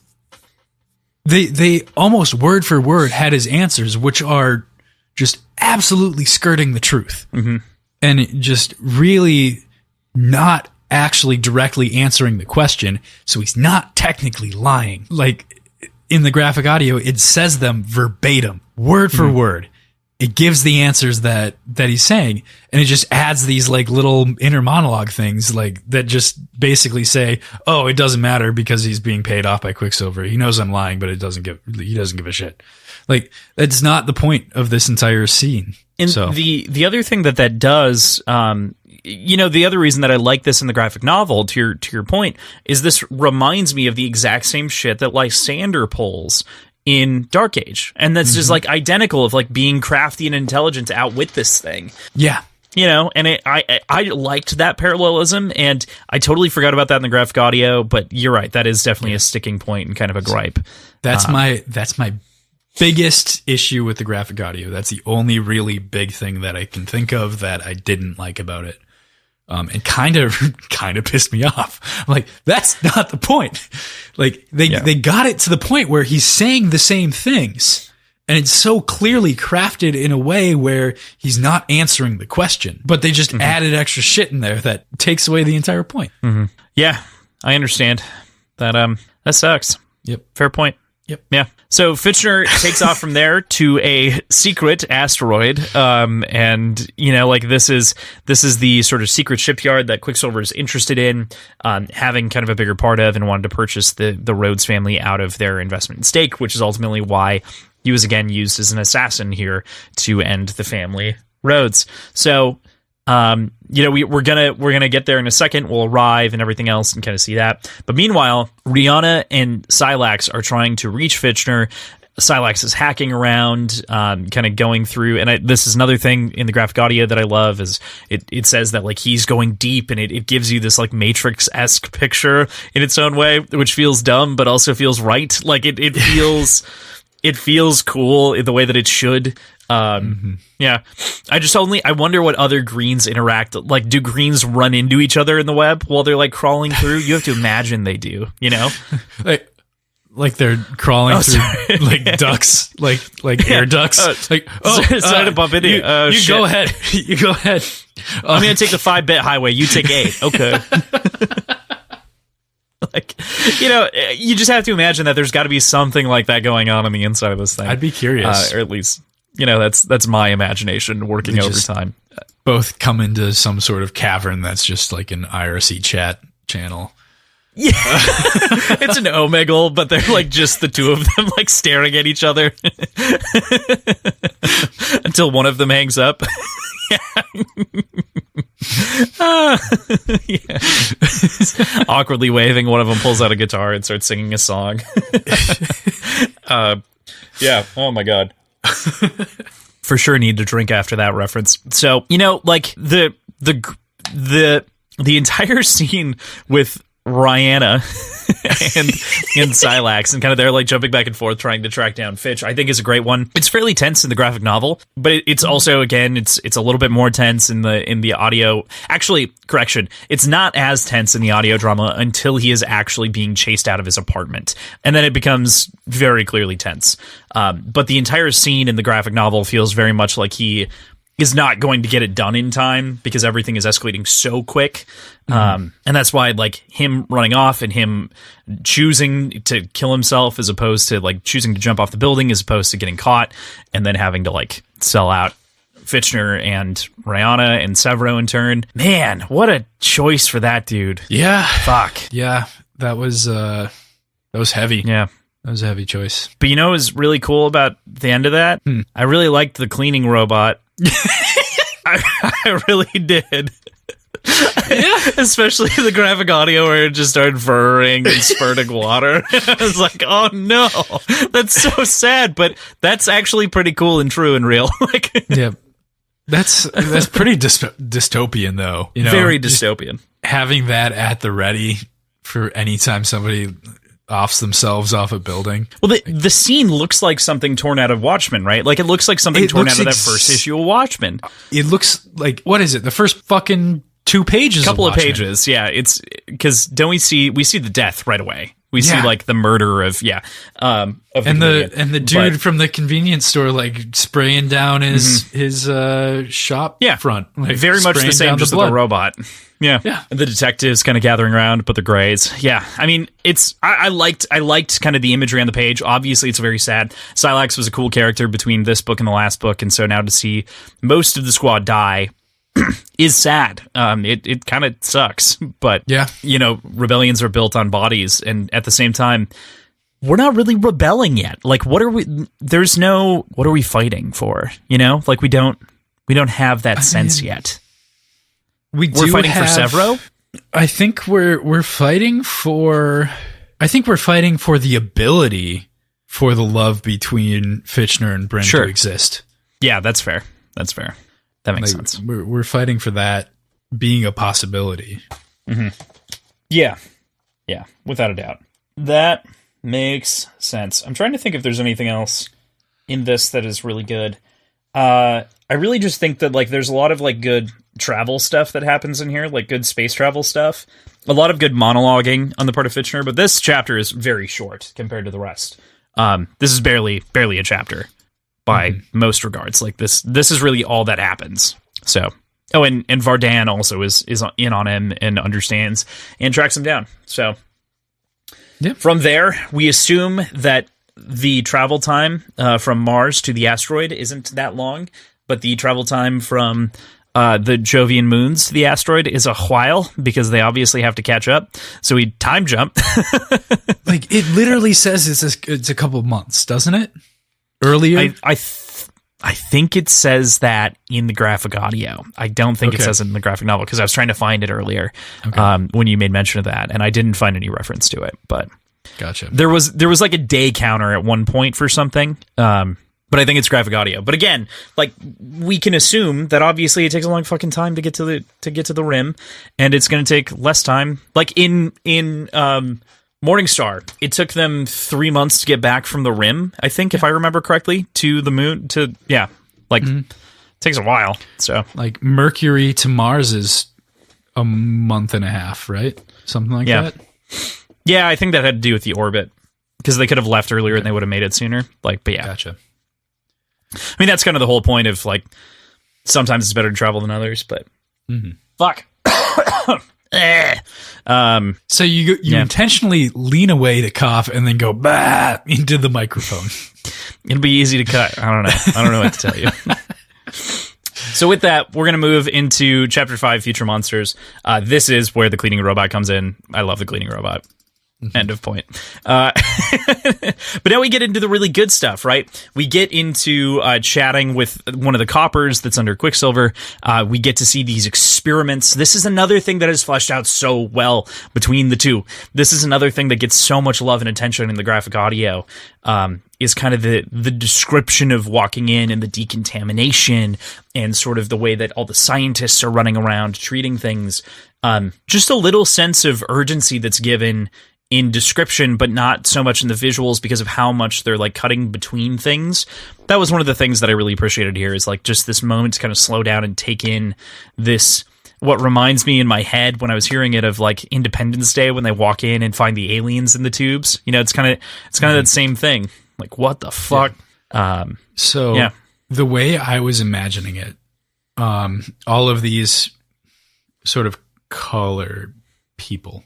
they almost word for word had his answers, which are just absolutely skirting the truth. Mm-hmm. And it just really not actually directly answering the question. So he's not technically lying. Like, in the graphic audio, it says them verbatim, word for word. It gives the answers that he's saying, and it just adds these like little inner monologue things like that just basically say, "Oh, it doesn't matter because he's being paid off by Quicksilver. He knows I'm lying, but he doesn't give a shit." Like, that's not the point of this entire scene. And so the other thing that does, the other reason that I like this in the graphic novel, to your point, is this reminds me of the exact same shit that Lysander pulls in Dark Age, and that's just like identical of like being crafty and intelligent to outwit this thing. Yeah. And I liked that parallelism, and I totally forgot about that in the graphic audio. But you're right, that is definitely a sticking point and kind of a gripe. That's my biggest issue with the graphic audio. That's the only really big thing that I can think of that I didn't like about it. And kind of pissed me off. I'm like, that's not the point. Like, they got it to the point where he's saying the same things, and it's so clearly crafted in a way where he's not answering the question, but they just added extra shit in there that takes away the entire point. Mm-hmm. Yeah, I understand that. That sucks. Yep. Fair point. Yep. Yeah. So Fitchner takes off from there to a secret asteroid. And this is the sort of secret shipyard that Quicksilver is interested in, having kind of a bigger part of, and wanted to purchase the Rhodes family out of their investment stake, which is ultimately why he was again used as an assassin here to end the family Rhodes. So, we're gonna get there in a second. We'll arrive and everything else and kind of see that. But meanwhile, Rihanna and Silax are trying to reach Fitchner. Silax is hacking around, kind of going through, and this is another thing in the graphic audio that I love, is it says that like he's going deep, and it gives you this like Matrix-esque picture in its own way, which feels dumb but also feels right. Like it feels cool in the way that it should. Yeah. I wonder what other greens interact. Like, do greens run into each other in the web while they're like crawling through? You have to imagine they do, like they're crawling through like ducks, like air ducts. Sorry to bump into you. You go ahead. You go ahead. I'm going to take the 5-bit highway. You take 8. Okay. Like, you just have to imagine that there's got to be something like that going on the inside of this thing. I'd be curious. Or at least, that's my imagination working overtime. Both come into some sort of cavern that's just like an IRC chat channel. Yeah. It's an Omegle, but they're like just the two of them like staring at each other until one of them hangs up. Awkwardly waving, one of them pulls out a guitar and starts singing a song. Oh my god. For sure need to drink after that reference. So, like the entire scene with Rihanna and Silax and kind of they're like jumping back and forth trying to track down Fitch, I think is a great one. It's fairly tense in the graphic novel, but it's also, again, it's a little bit more tense in the audio. Actually, correction, it's not as tense in the audio drama until he is actually being chased out of his apartment, and then it becomes very clearly tense. But the entire scene in the graphic novel feels very much like he is not going to get it done in time because everything is escalating so quick. And that's why like him running off and him choosing to kill himself as opposed to like choosing to jump off the building as opposed to getting caught and then having to like sell out Fitchner and Rihanna and Severo in turn. Man, what a choice for that dude. Yeah. Fuck. Yeah. That was heavy. Yeah. That was a heavy choice. But you know what was really cool about the end of that? I really liked the cleaning robot. I really did. Yeah. Especially the graphic audio where it just started furring and spurting water. I was like, oh no, that's so sad. But that's actually pretty cool and true and real. Like, yeah, that's pretty dystopian though. You know, very dystopian. Having that at the ready for any time somebody offs themselves off a building. Well, the scene looks like something torn out of Watchmen, right? Like it looks like something torn out of that first issue of Watchmen. It looks like, what is it? The first fucking 2 pages. Couple of pages, yeah. It's because don't we see the death right away? We see like the murder of of the dude from the convenience store like spraying down his shop front, like, very much the same, just with a robot. Yeah. And the detectives kind of gathering around, but the grays. Yeah, I mean, it's I liked kind of the imagery on the page. Obviously, it's very sad. Silax was a cool character between this book and the last book, and so now to see most of the squad die is sad. It kind of sucks, but you know, rebellions are built on bodies, and at the same time, we're not really rebelling yet. Like, what are we? What are we fighting for? You know, like we don't have that sense yet. We're fighting for Severo. I think we're fighting for. I think we're fighting for the ability for the love between Fitchner and Bryn to exist. Yeah, that's fair. That's fair. That makes sense. We're fighting for that being a possibility. Mm-hmm. Yeah, without a doubt. That makes sense. I'm trying to think if there's anything else in this that is really good. I really just think that like there's a lot of like good travel stuff that happens in here, like good space travel stuff. A lot of good monologuing on the part of Fitchner, but this chapter is very short compared to the rest. This is barely a chapter by most regards. Like this is really all that happens. So, and Vardan also is in on him and understands and tracks him down. So, from there, we assume that the travel time from Mars to the asteroid isn't that long, but the travel time from the Jovian moons to the asteroid is a while because they obviously have to catch up. So we time jump. Like it literally says it's a couple of months, doesn't it? Earlier, I think it says that in the graphic audio. I don't think it says it in the graphic novel because I was trying to find it earlier when you made mention of that, and I didn't find any reference to it. But gotcha. There was like a day counter at one point for something. But I think it's graphic audio. But again, like we can assume that obviously it takes a long fucking time to get to the rim, and it's going to take less time. Like in Morningstar, it took them 3 months to get back from the rim, I think, if I remember correctly, to the moon. It takes a while. So like Mercury to Mars is a month and a half, right? Something like that. Yeah, I think that had to do with the orbit because they could have left earlier and they would have made it sooner. Like, but yeah, gotcha. I mean, that's kind of the whole point of like sometimes it's better to travel than others, but fuck. So you intentionally lean away to cough and then go bah into the microphone. It'll be easy to cut. I don't know what to tell you. So with that, we're going to move into Chapter 5, Future Monsters. This is where the cleaning robot comes in. I love the cleaning robot. End of point. But now we get into the really good stuff, right? We get into chatting with one of the coppers that's under Quicksilver. We get to see these experiments. This is another thing that is fleshed out so well between the two. This is another thing that gets so much love and attention in the graphic audio. Is kind of the description of walking in and the decontamination and sort of the way that all the scientists are running around treating things. Just a little sense of urgency that's given in description, but not so much in the visuals because of how much they're like cutting between things. That was one of the things that I really appreciated here is like just this moment to kind of slow down and take in this, what reminds me in my head when I was hearing it of like Independence Day when they walk in and find the aliens in the tubes. You know, it's kind of that same thing. Like, what the fuck? The way I was imagining it all of these sort of color people.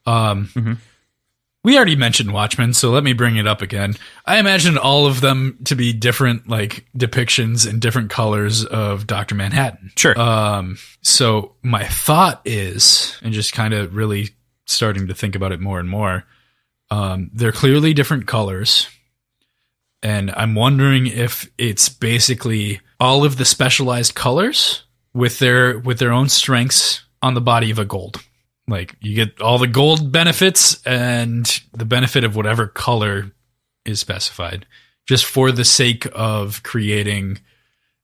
We already mentioned Watchmen, so let me bring it up again. I imagine all of them to be different, like, depictions in different colors of Dr. Manhattan. Sure. So my thought is, and just kind of really starting to think about it more and more, they're clearly different colors. And I'm wondering if it's basically all of the specialized colors with their own strengths on the body of a gold. Like, you get all the gold benefits and the benefit of whatever color is specified, just for the sake of creating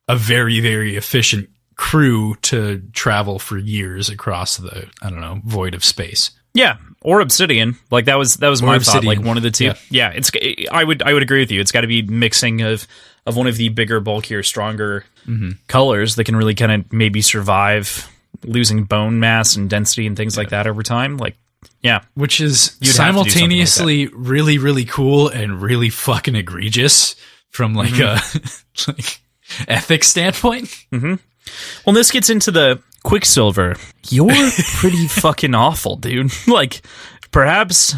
a very, very efficient crew to travel for years across the, I don't know, void of space. Yeah, or obsidian. Like, that was my thought. Like, one of the two. Yeah, I would agree with you. It's got to be mixing of one of the bigger, bulkier, stronger colors that can really kind of maybe survive losing bone mass and density and things like that over time. Like, yeah. Which is simultaneously really, really cool and really fucking egregious from like a like ethics standpoint. Well, this gets into the Quicksilver. You're pretty fucking awful, dude. Like, perhaps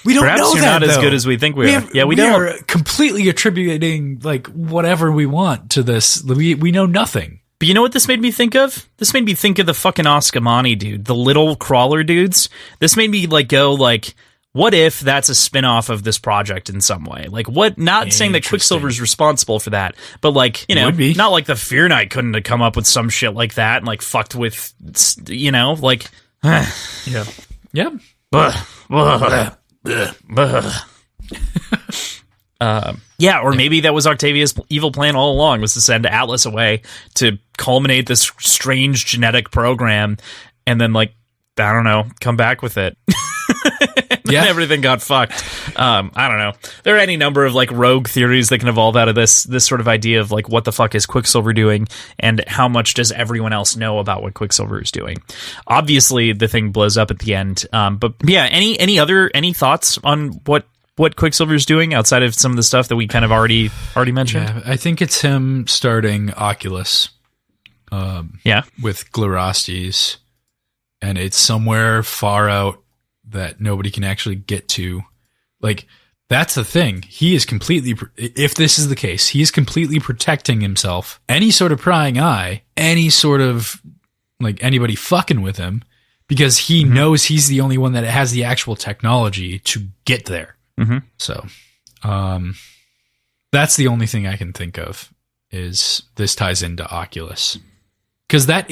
we don't know you're that, not as good as we think we are. Yeah, we don't. are completely attributing like whatever we want to this. We know nothing. But you know what this made me think of? This made me think of the fucking Oskamani dude, the little crawler dudes. This made me like go like, what if that's a spin-off of this project in some way? Like, what? Not saying that Quicksilver's responsible for that, but like, you know, not like the Fear Knight couldn't have come up with some shit like that and like fucked with, you know, like, yeah. Yeah, or maybe that was Octavia's evil plan all along, was to send Atlas away to culminate this strange genetic program, and then, like, I don't know, come back with it. Yeah, everything got fucked. I don't know. There are any number of like rogue theories that can evolve out of this sort of idea of like, what the fuck is Quicksilver doing, and how much does everyone else know about what Quicksilver is doing? Obviously, the thing blows up at the end. But yeah, any thoughts on what Quicksilver's doing outside of some of the stuff that we kind of already mentioned? Yeah, I think it's him starting Oculus. With Glarostes, and it's somewhere far out that nobody can actually get to. Like, that's the thing. He is completely, if this is the case, he is completely protecting himself. Any sort of prying eye, any sort of, like, anybody fucking with him, because he knows he's the only one that has the actual technology to get there. So, that's the only thing I can think of, is this ties into Oculus. Because that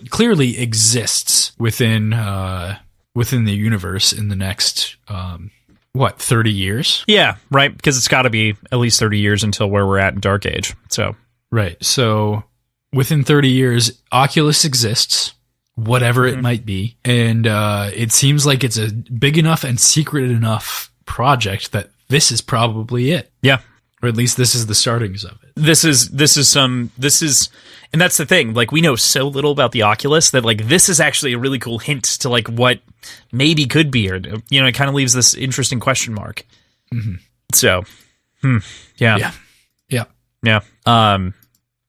clearly exists within the universe in the next 30 years? Yeah, right. Because it's got to be at least 30 years until where we're at in Dark Age. So right. So within 30 years, Oculus exists, whatever it might be, and it seems like it's a big enough and secret enough project that this is probably it. Yeah. Or at least this is the startings of it. And that's the thing, like, we know so little about the Oculus that, like, this is actually a really cool hint to, like, what maybe could be, or, you know, it kind of leaves this interesting question mark. So, yeah.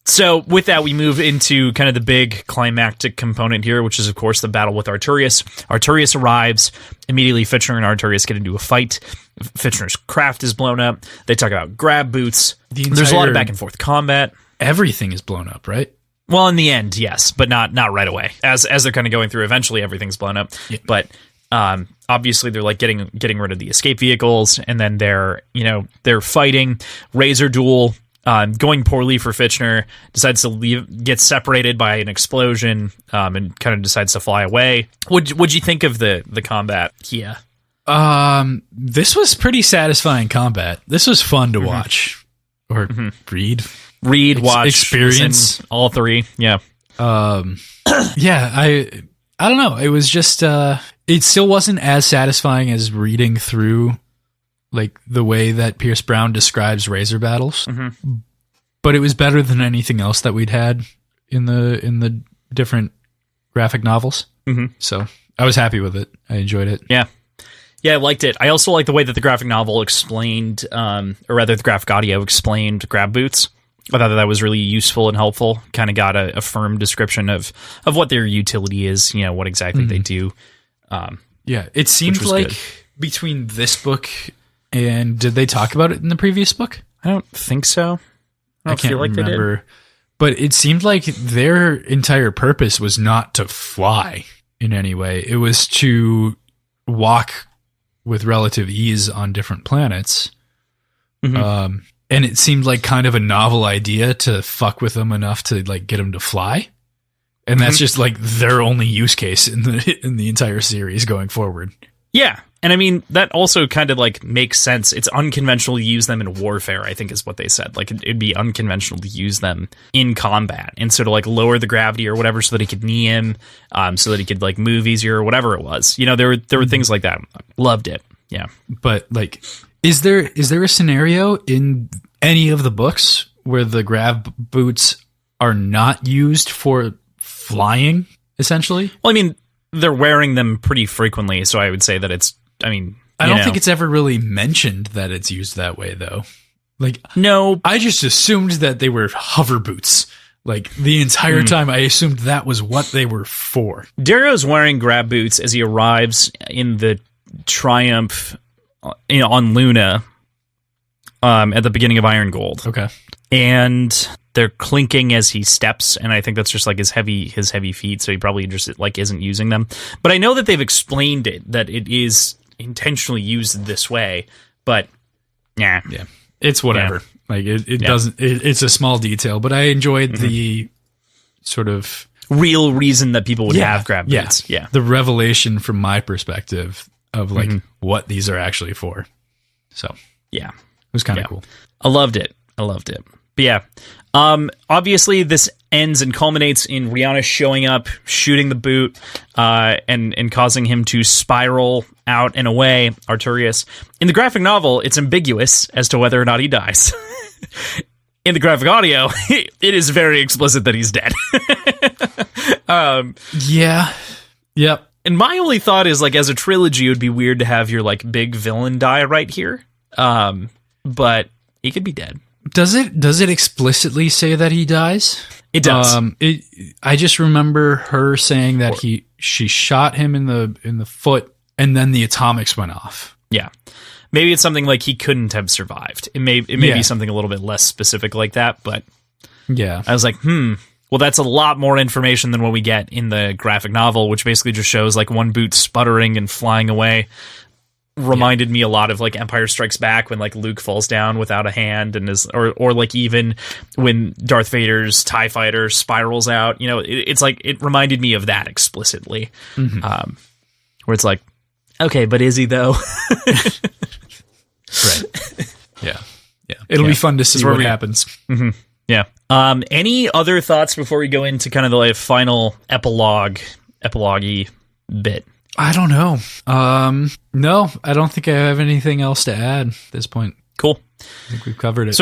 So with that, we move into kind of the big climactic component here, which is, of course, the battle with Arturius. Arturius arrives. Immediately, Fitchner and Arturius get into a fight. Fitchner's craft is blown up. They talk about grab boots. There's a lot of back and forth combat. Everything is blown up, right? Well, in the end, yes, but not right away. As they're kind of going through, eventually everything's blown up. Yeah. But obviously, they're like getting rid of the escape vehicles, and then they're fighting. Razor duel. Going poorly for Fitchner, decides to leave, gets separated by an explosion, and kind of decides to fly away. What'd you think of the combat? Yeah. This was pretty satisfying combat. This was fun to watch or read, watch, experience, all three. Yeah. Yeah. I don't know. It was just it still wasn't as satisfying as reading through, like, the way that Pierce Brown describes Razor battles, but it was better than anything else that we'd had in the different graphic novels. So I was happy with it. I enjoyed it. Yeah, I liked it. I also like the way that the graphic novel explained, or rather, the graphic audio explained grab boots. I thought that was really useful and helpful. Kind of got a firm description of what their utility is, what exactly they do. Yeah, it seemed like good. Between this book and did they talk about it in the previous book? I don't think so. I can't feel like remember. They did. But it seemed like their entire purpose was not to fly in any way. It was to walk with relative ease on different planets. Mm-hmm. And it seemed like kind of a novel idea to fuck with them enough to like get them to fly. And that's just like their only use case in the entire series going forward. Yeah. And I mean, that also kind of like makes sense. It's unconventional to use them in warfare, I think is what they said. Like it'd be unconventional to use them in combat. And so to like lower the gravity or whatever so that he could knee him, so that he could like move easier or whatever it was. There were things like that. Loved it. Yeah. But like, is there a scenario in any of the books where the grav boots are not used for flying, essentially? Well, I mean, they're wearing them pretty frequently, so I would say that I don't think it's ever really mentioned that it's used that way, though. Like, no, I just assumed that they were hover boots. Like, the entire time, I assumed that was what they were for. Darrow's wearing grab boots as he arrives in the Triumph on Luna at the beginning of Iron Gold. Okay. And they're clinking as he steps, and I think that's just like his heavy feet, so he probably just like isn't using them. But I know that they've explained it, that it is intentionally used this way, but yeah, it's whatever. Yeah. Like it doesn't. It's a small detail, but I enjoyed the sort of real reason that people would have grab boots. Yeah, the revelation from my perspective of like what these are actually for. So yeah, it was kind of cool. I loved it. But yeah, obviously this ends and culminates in Rihanna showing up, shooting the boot, and causing him to spiral out and away, Arturius. In the graphic novel, it's ambiguous as to whether or not he dies. In the graphic audio, it is very explicit that he's dead. Yeah. Yep. And my only thought is, like, as a trilogy, it would be weird to have your, like, big villain die right here. But he could be dead. Does it explicitly say that he dies? It does. I just remember her saying that she shot him in the foot, and then the atomics went off. Yeah, maybe it's something like he couldn't have survived. It may be something a little bit less specific like that. But yeah, I was like, well, that's a lot more information than what we get in the graphic novel, which basically just shows like one boot sputtering and flying away. Reminded me a lot of like Empire Strikes Back when like Luke falls down without a hand and or like even when Darth Vader's TIE fighter spirals out, it's like it reminded me of that explicitly, where it's like, okay, but is he though? Right. Yeah. It'll be fun to see what happens. Mm-hmm. Yeah. Any other thoughts before we go into kind of the like final epilogue-y bit? I don't know. No, I don't think I have anything else to add at this point. Cool. I think we've covered it.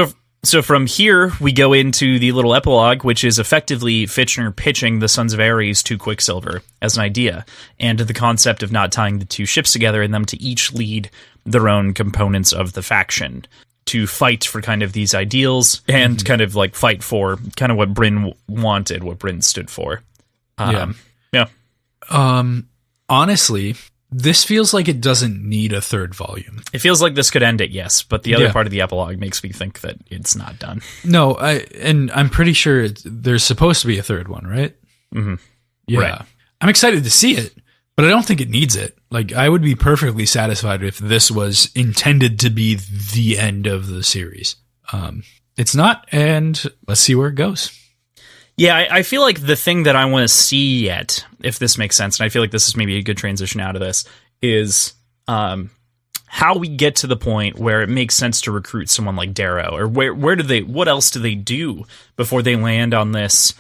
So from here, we go into the little epilogue, which is effectively Fitchner pitching the Sons of Ares to Quicksilver as an idea, and the concept of not tying the two ships together and them to each lead their own components of the faction to fight for kind of these ideals and kind of like fight for kind of what Bryn wanted, what Bryn stood for. Yeah. Honestly, this feels like it doesn't need a third volume. It feels like this could end it, yes, but the other part of the epilogue makes me think that it's not done. No, I'm pretty sure there's supposed to be a third one, right? Mm-hmm. Yeah. Right. I'm excited to see it, but I don't think it needs it. Like, I would be perfectly satisfied if this was intended to be the end of the series. It's not, and let's see where it goes. Yeah, I feel like the thing that I want to see yet, if this makes sense, and I feel like this is maybe a good transition out of this, is how we get to the point where it makes sense to recruit someone like Darrow, or what else do they do before they land on this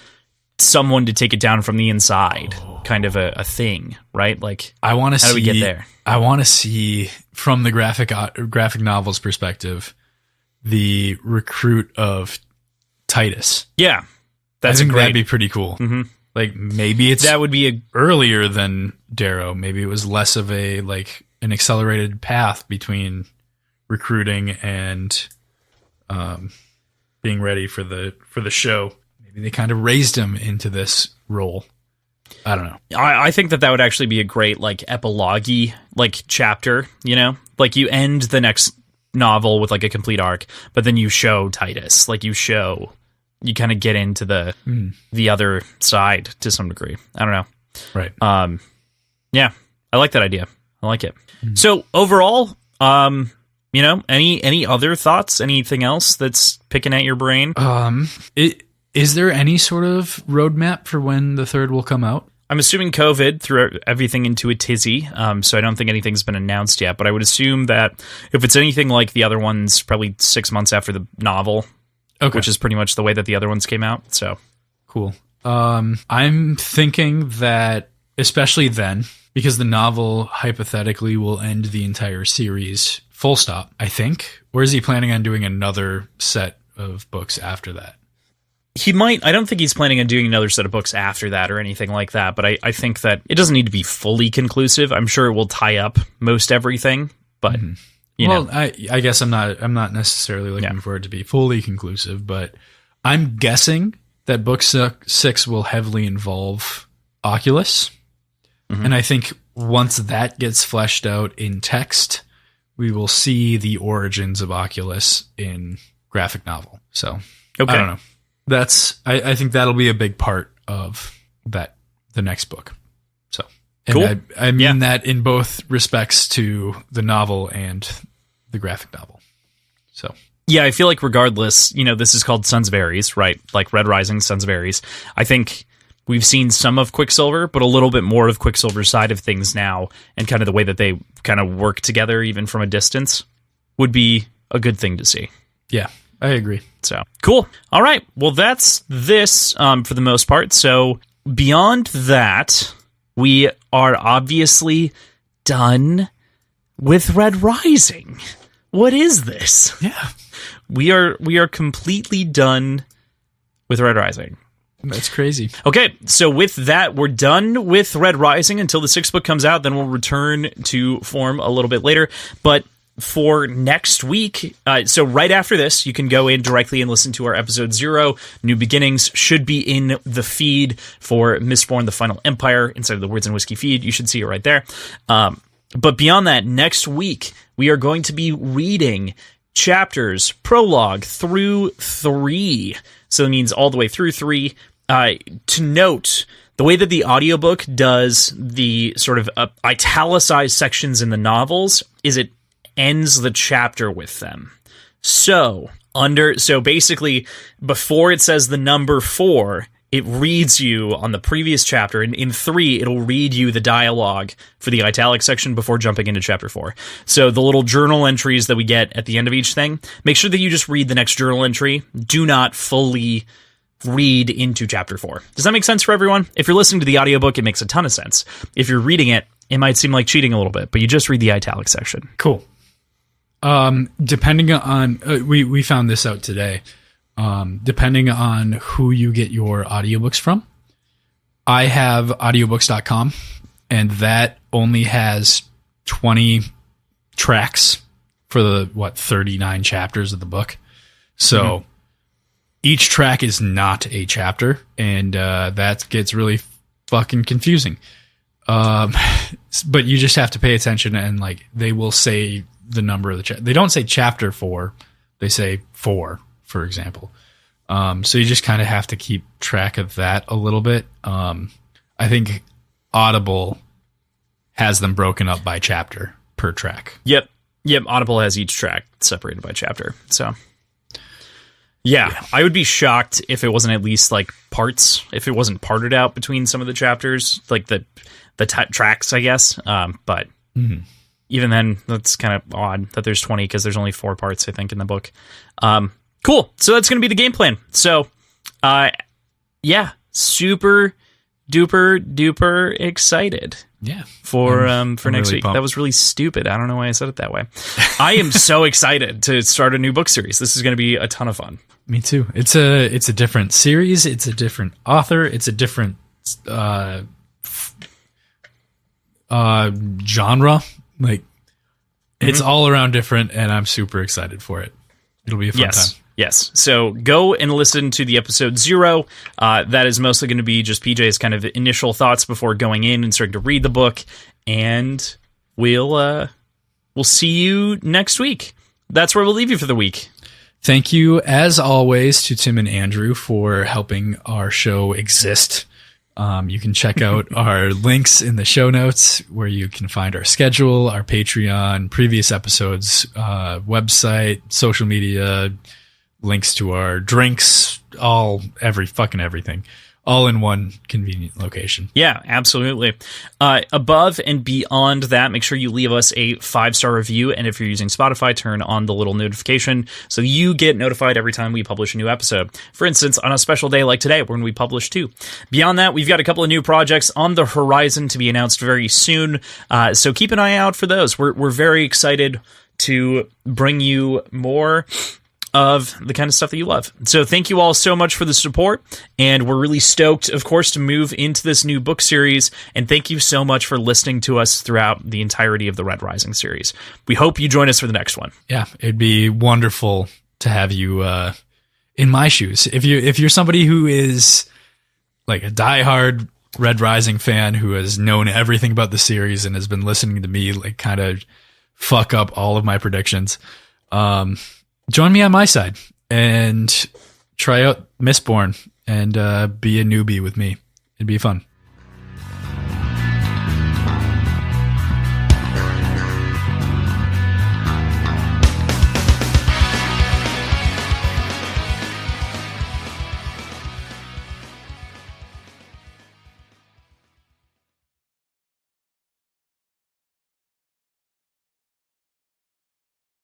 someone to take it down from the inside kind of a thing, right? Like, I want to see. How do we get there? I want to see from the graphic novel's perspective the recruit of Titus. Yeah. I think that'd be pretty cool. Mm-hmm. Like, maybe that would be earlier than Darrow. Maybe it was less of an accelerated path between recruiting and being ready for the show. Maybe they kind of raised him into this role. I don't know. I think that would actually be a great like epilogue-y like chapter, you know? Like you end the next novel with like a complete arc, but then you show Titus. Like you kind of get into the other side to some degree. I don't know. Right. Yeah, I like that idea. I like it. So overall, you know, any other thoughts? Anything else that's picking at your brain? Is there any sort of roadmap for when the third will come out? I'm assuming COVID threw everything into a tizzy, so I don't think anything's been announced yet, but I would assume that if it's anything like the other ones, probably 6 months after the novel, which is pretty much the way that the other ones came out. So cool. I'm thinking that, especially then, because the novel hypothetically will end the entire series full stop, I think. Or is he planning on doing another set of books after that? He might. I don't think he's planning on doing another set of books after that or anything like that, but I think that it doesn't need to be fully conclusive. I'm sure it will tie up most everything, but you know. I guess I'm not necessarily looking for it to be fully conclusive, but I'm guessing that book 6 will heavily involve Oculus. And I think once that gets fleshed out in text, we will see the origins of Oculus in graphic novel. So I don't know. I think that'll be a big part of the next book. So, and cool. I mean that in both respects to the novel and the graphic novel. So, yeah, I feel like regardless, you know, this is called Sons of Ares, right? Like Red Rising, Sons of Ares. I think we've seen some of Quicksilver, but a little bit more of Quicksilver's side of things now, and kind of the way that they kind of work together, even from a distance, would be a good thing to see. Yeah, I agree. So cool. All right. Well, that's this for the most part. So beyond that, we are obviously done with Red Rising. What is this? Yeah, we are completely done with Red Rising. That's crazy. Okay, so with that, we're done with Red Rising until the 6th book comes out. Then we'll return to form a little bit later. But for next week, so right after this, you can go in directly and listen to our episode 0. New Beginnings should be in the feed for MISTBORN, the Final Empire, inside of the Words and Whiskey feed. You should see it right there. But beyond that, next week, we are going to be reading chapters, prologue through 3. So that means all the way through 3. To note, the way that the audiobook does the sort of italicized sections in the novels is it ends the chapter with them. So basically, before it says the number 4, it reads you on the previous chapter, and in 3, it'll read you the dialogue for the italic section before jumping into chapter 4. So the little journal entries that we get at the end of each thing, make sure that you just read the next journal entry. Do not fully read into chapter 4. Does that make sense for everyone? If you're listening to the audiobook, it makes a ton of sense. If you're reading it, it might seem like cheating a little bit, but you just read the italic section. Cool. Depending on, we found this out today. Depending on who you get your audiobooks from, I have audiobooks.com, and that only has 20 tracks for the 39 chapters of the book. So each track is not a chapter, and that gets really fucking confusing. But you just have to pay attention, and like they will say the number of the chapter. They don't say chapter 4, they say 4, for example. So you just kind of have to keep track of that a little bit. I think Audible has them broken up by chapter per track. Yep. Audible has each track separated by chapter. So yeah, I would be shocked if it wasn't at least like parts, if it wasn't parted out between some of the chapters, like the tracks, I guess. But even then, that's kind of odd that there's 20 because there's only 4 parts, I think, in the book. Cool. So that's going to be the game plan. So, yeah, super duper excited. Yeah. For next really week. pumped. That was really stupid. I don't know why I said it that way. I am so excited to start a new book series. This is going to be a ton of fun. Me too. It's a different series. It's a different author. It's a different genre. Like, it's all around different, and I'm super excited for it. It'll be a fun time. Yes. So go and listen to the episode 0. That is mostly going to be just PJ's kind of initial thoughts before going in and starting to read the book. And we'll see you next week. That's where we'll leave you for the week. Thank you, as always, to Tim and Andrew for helping our show exist. You can check out our links in the show notes where you can find our schedule, our Patreon, previous episodes, website, social media, links to our drinks, everything. All in one convenient location. Yeah, absolutely. Above and beyond that, make sure you leave us a 5-star review. And if you're using Spotify, turn on the little notification so you get notified every time we publish a new episode. For instance, on a special day like today, when we publish 2. Beyond that, we've got a couple of new projects on the horizon to be announced very soon. So keep an eye out for those. We're very excited to bring you more of the kind of stuff that you love. So thank you all so much for the support, and we're really stoked, of course, to move into this new book series, and thank you so much for listening to us throughout the entirety of the Red Rising series. We hope you join us for the next one. Yeah, it'd be wonderful to have you in my shoes. If you're somebody who is like a diehard Red Rising fan who has known everything about the series and has been listening to me like kind of fuck up all of my predictions, join me on my side and try out MISTBORN and be a newbie with me. It'd be fun.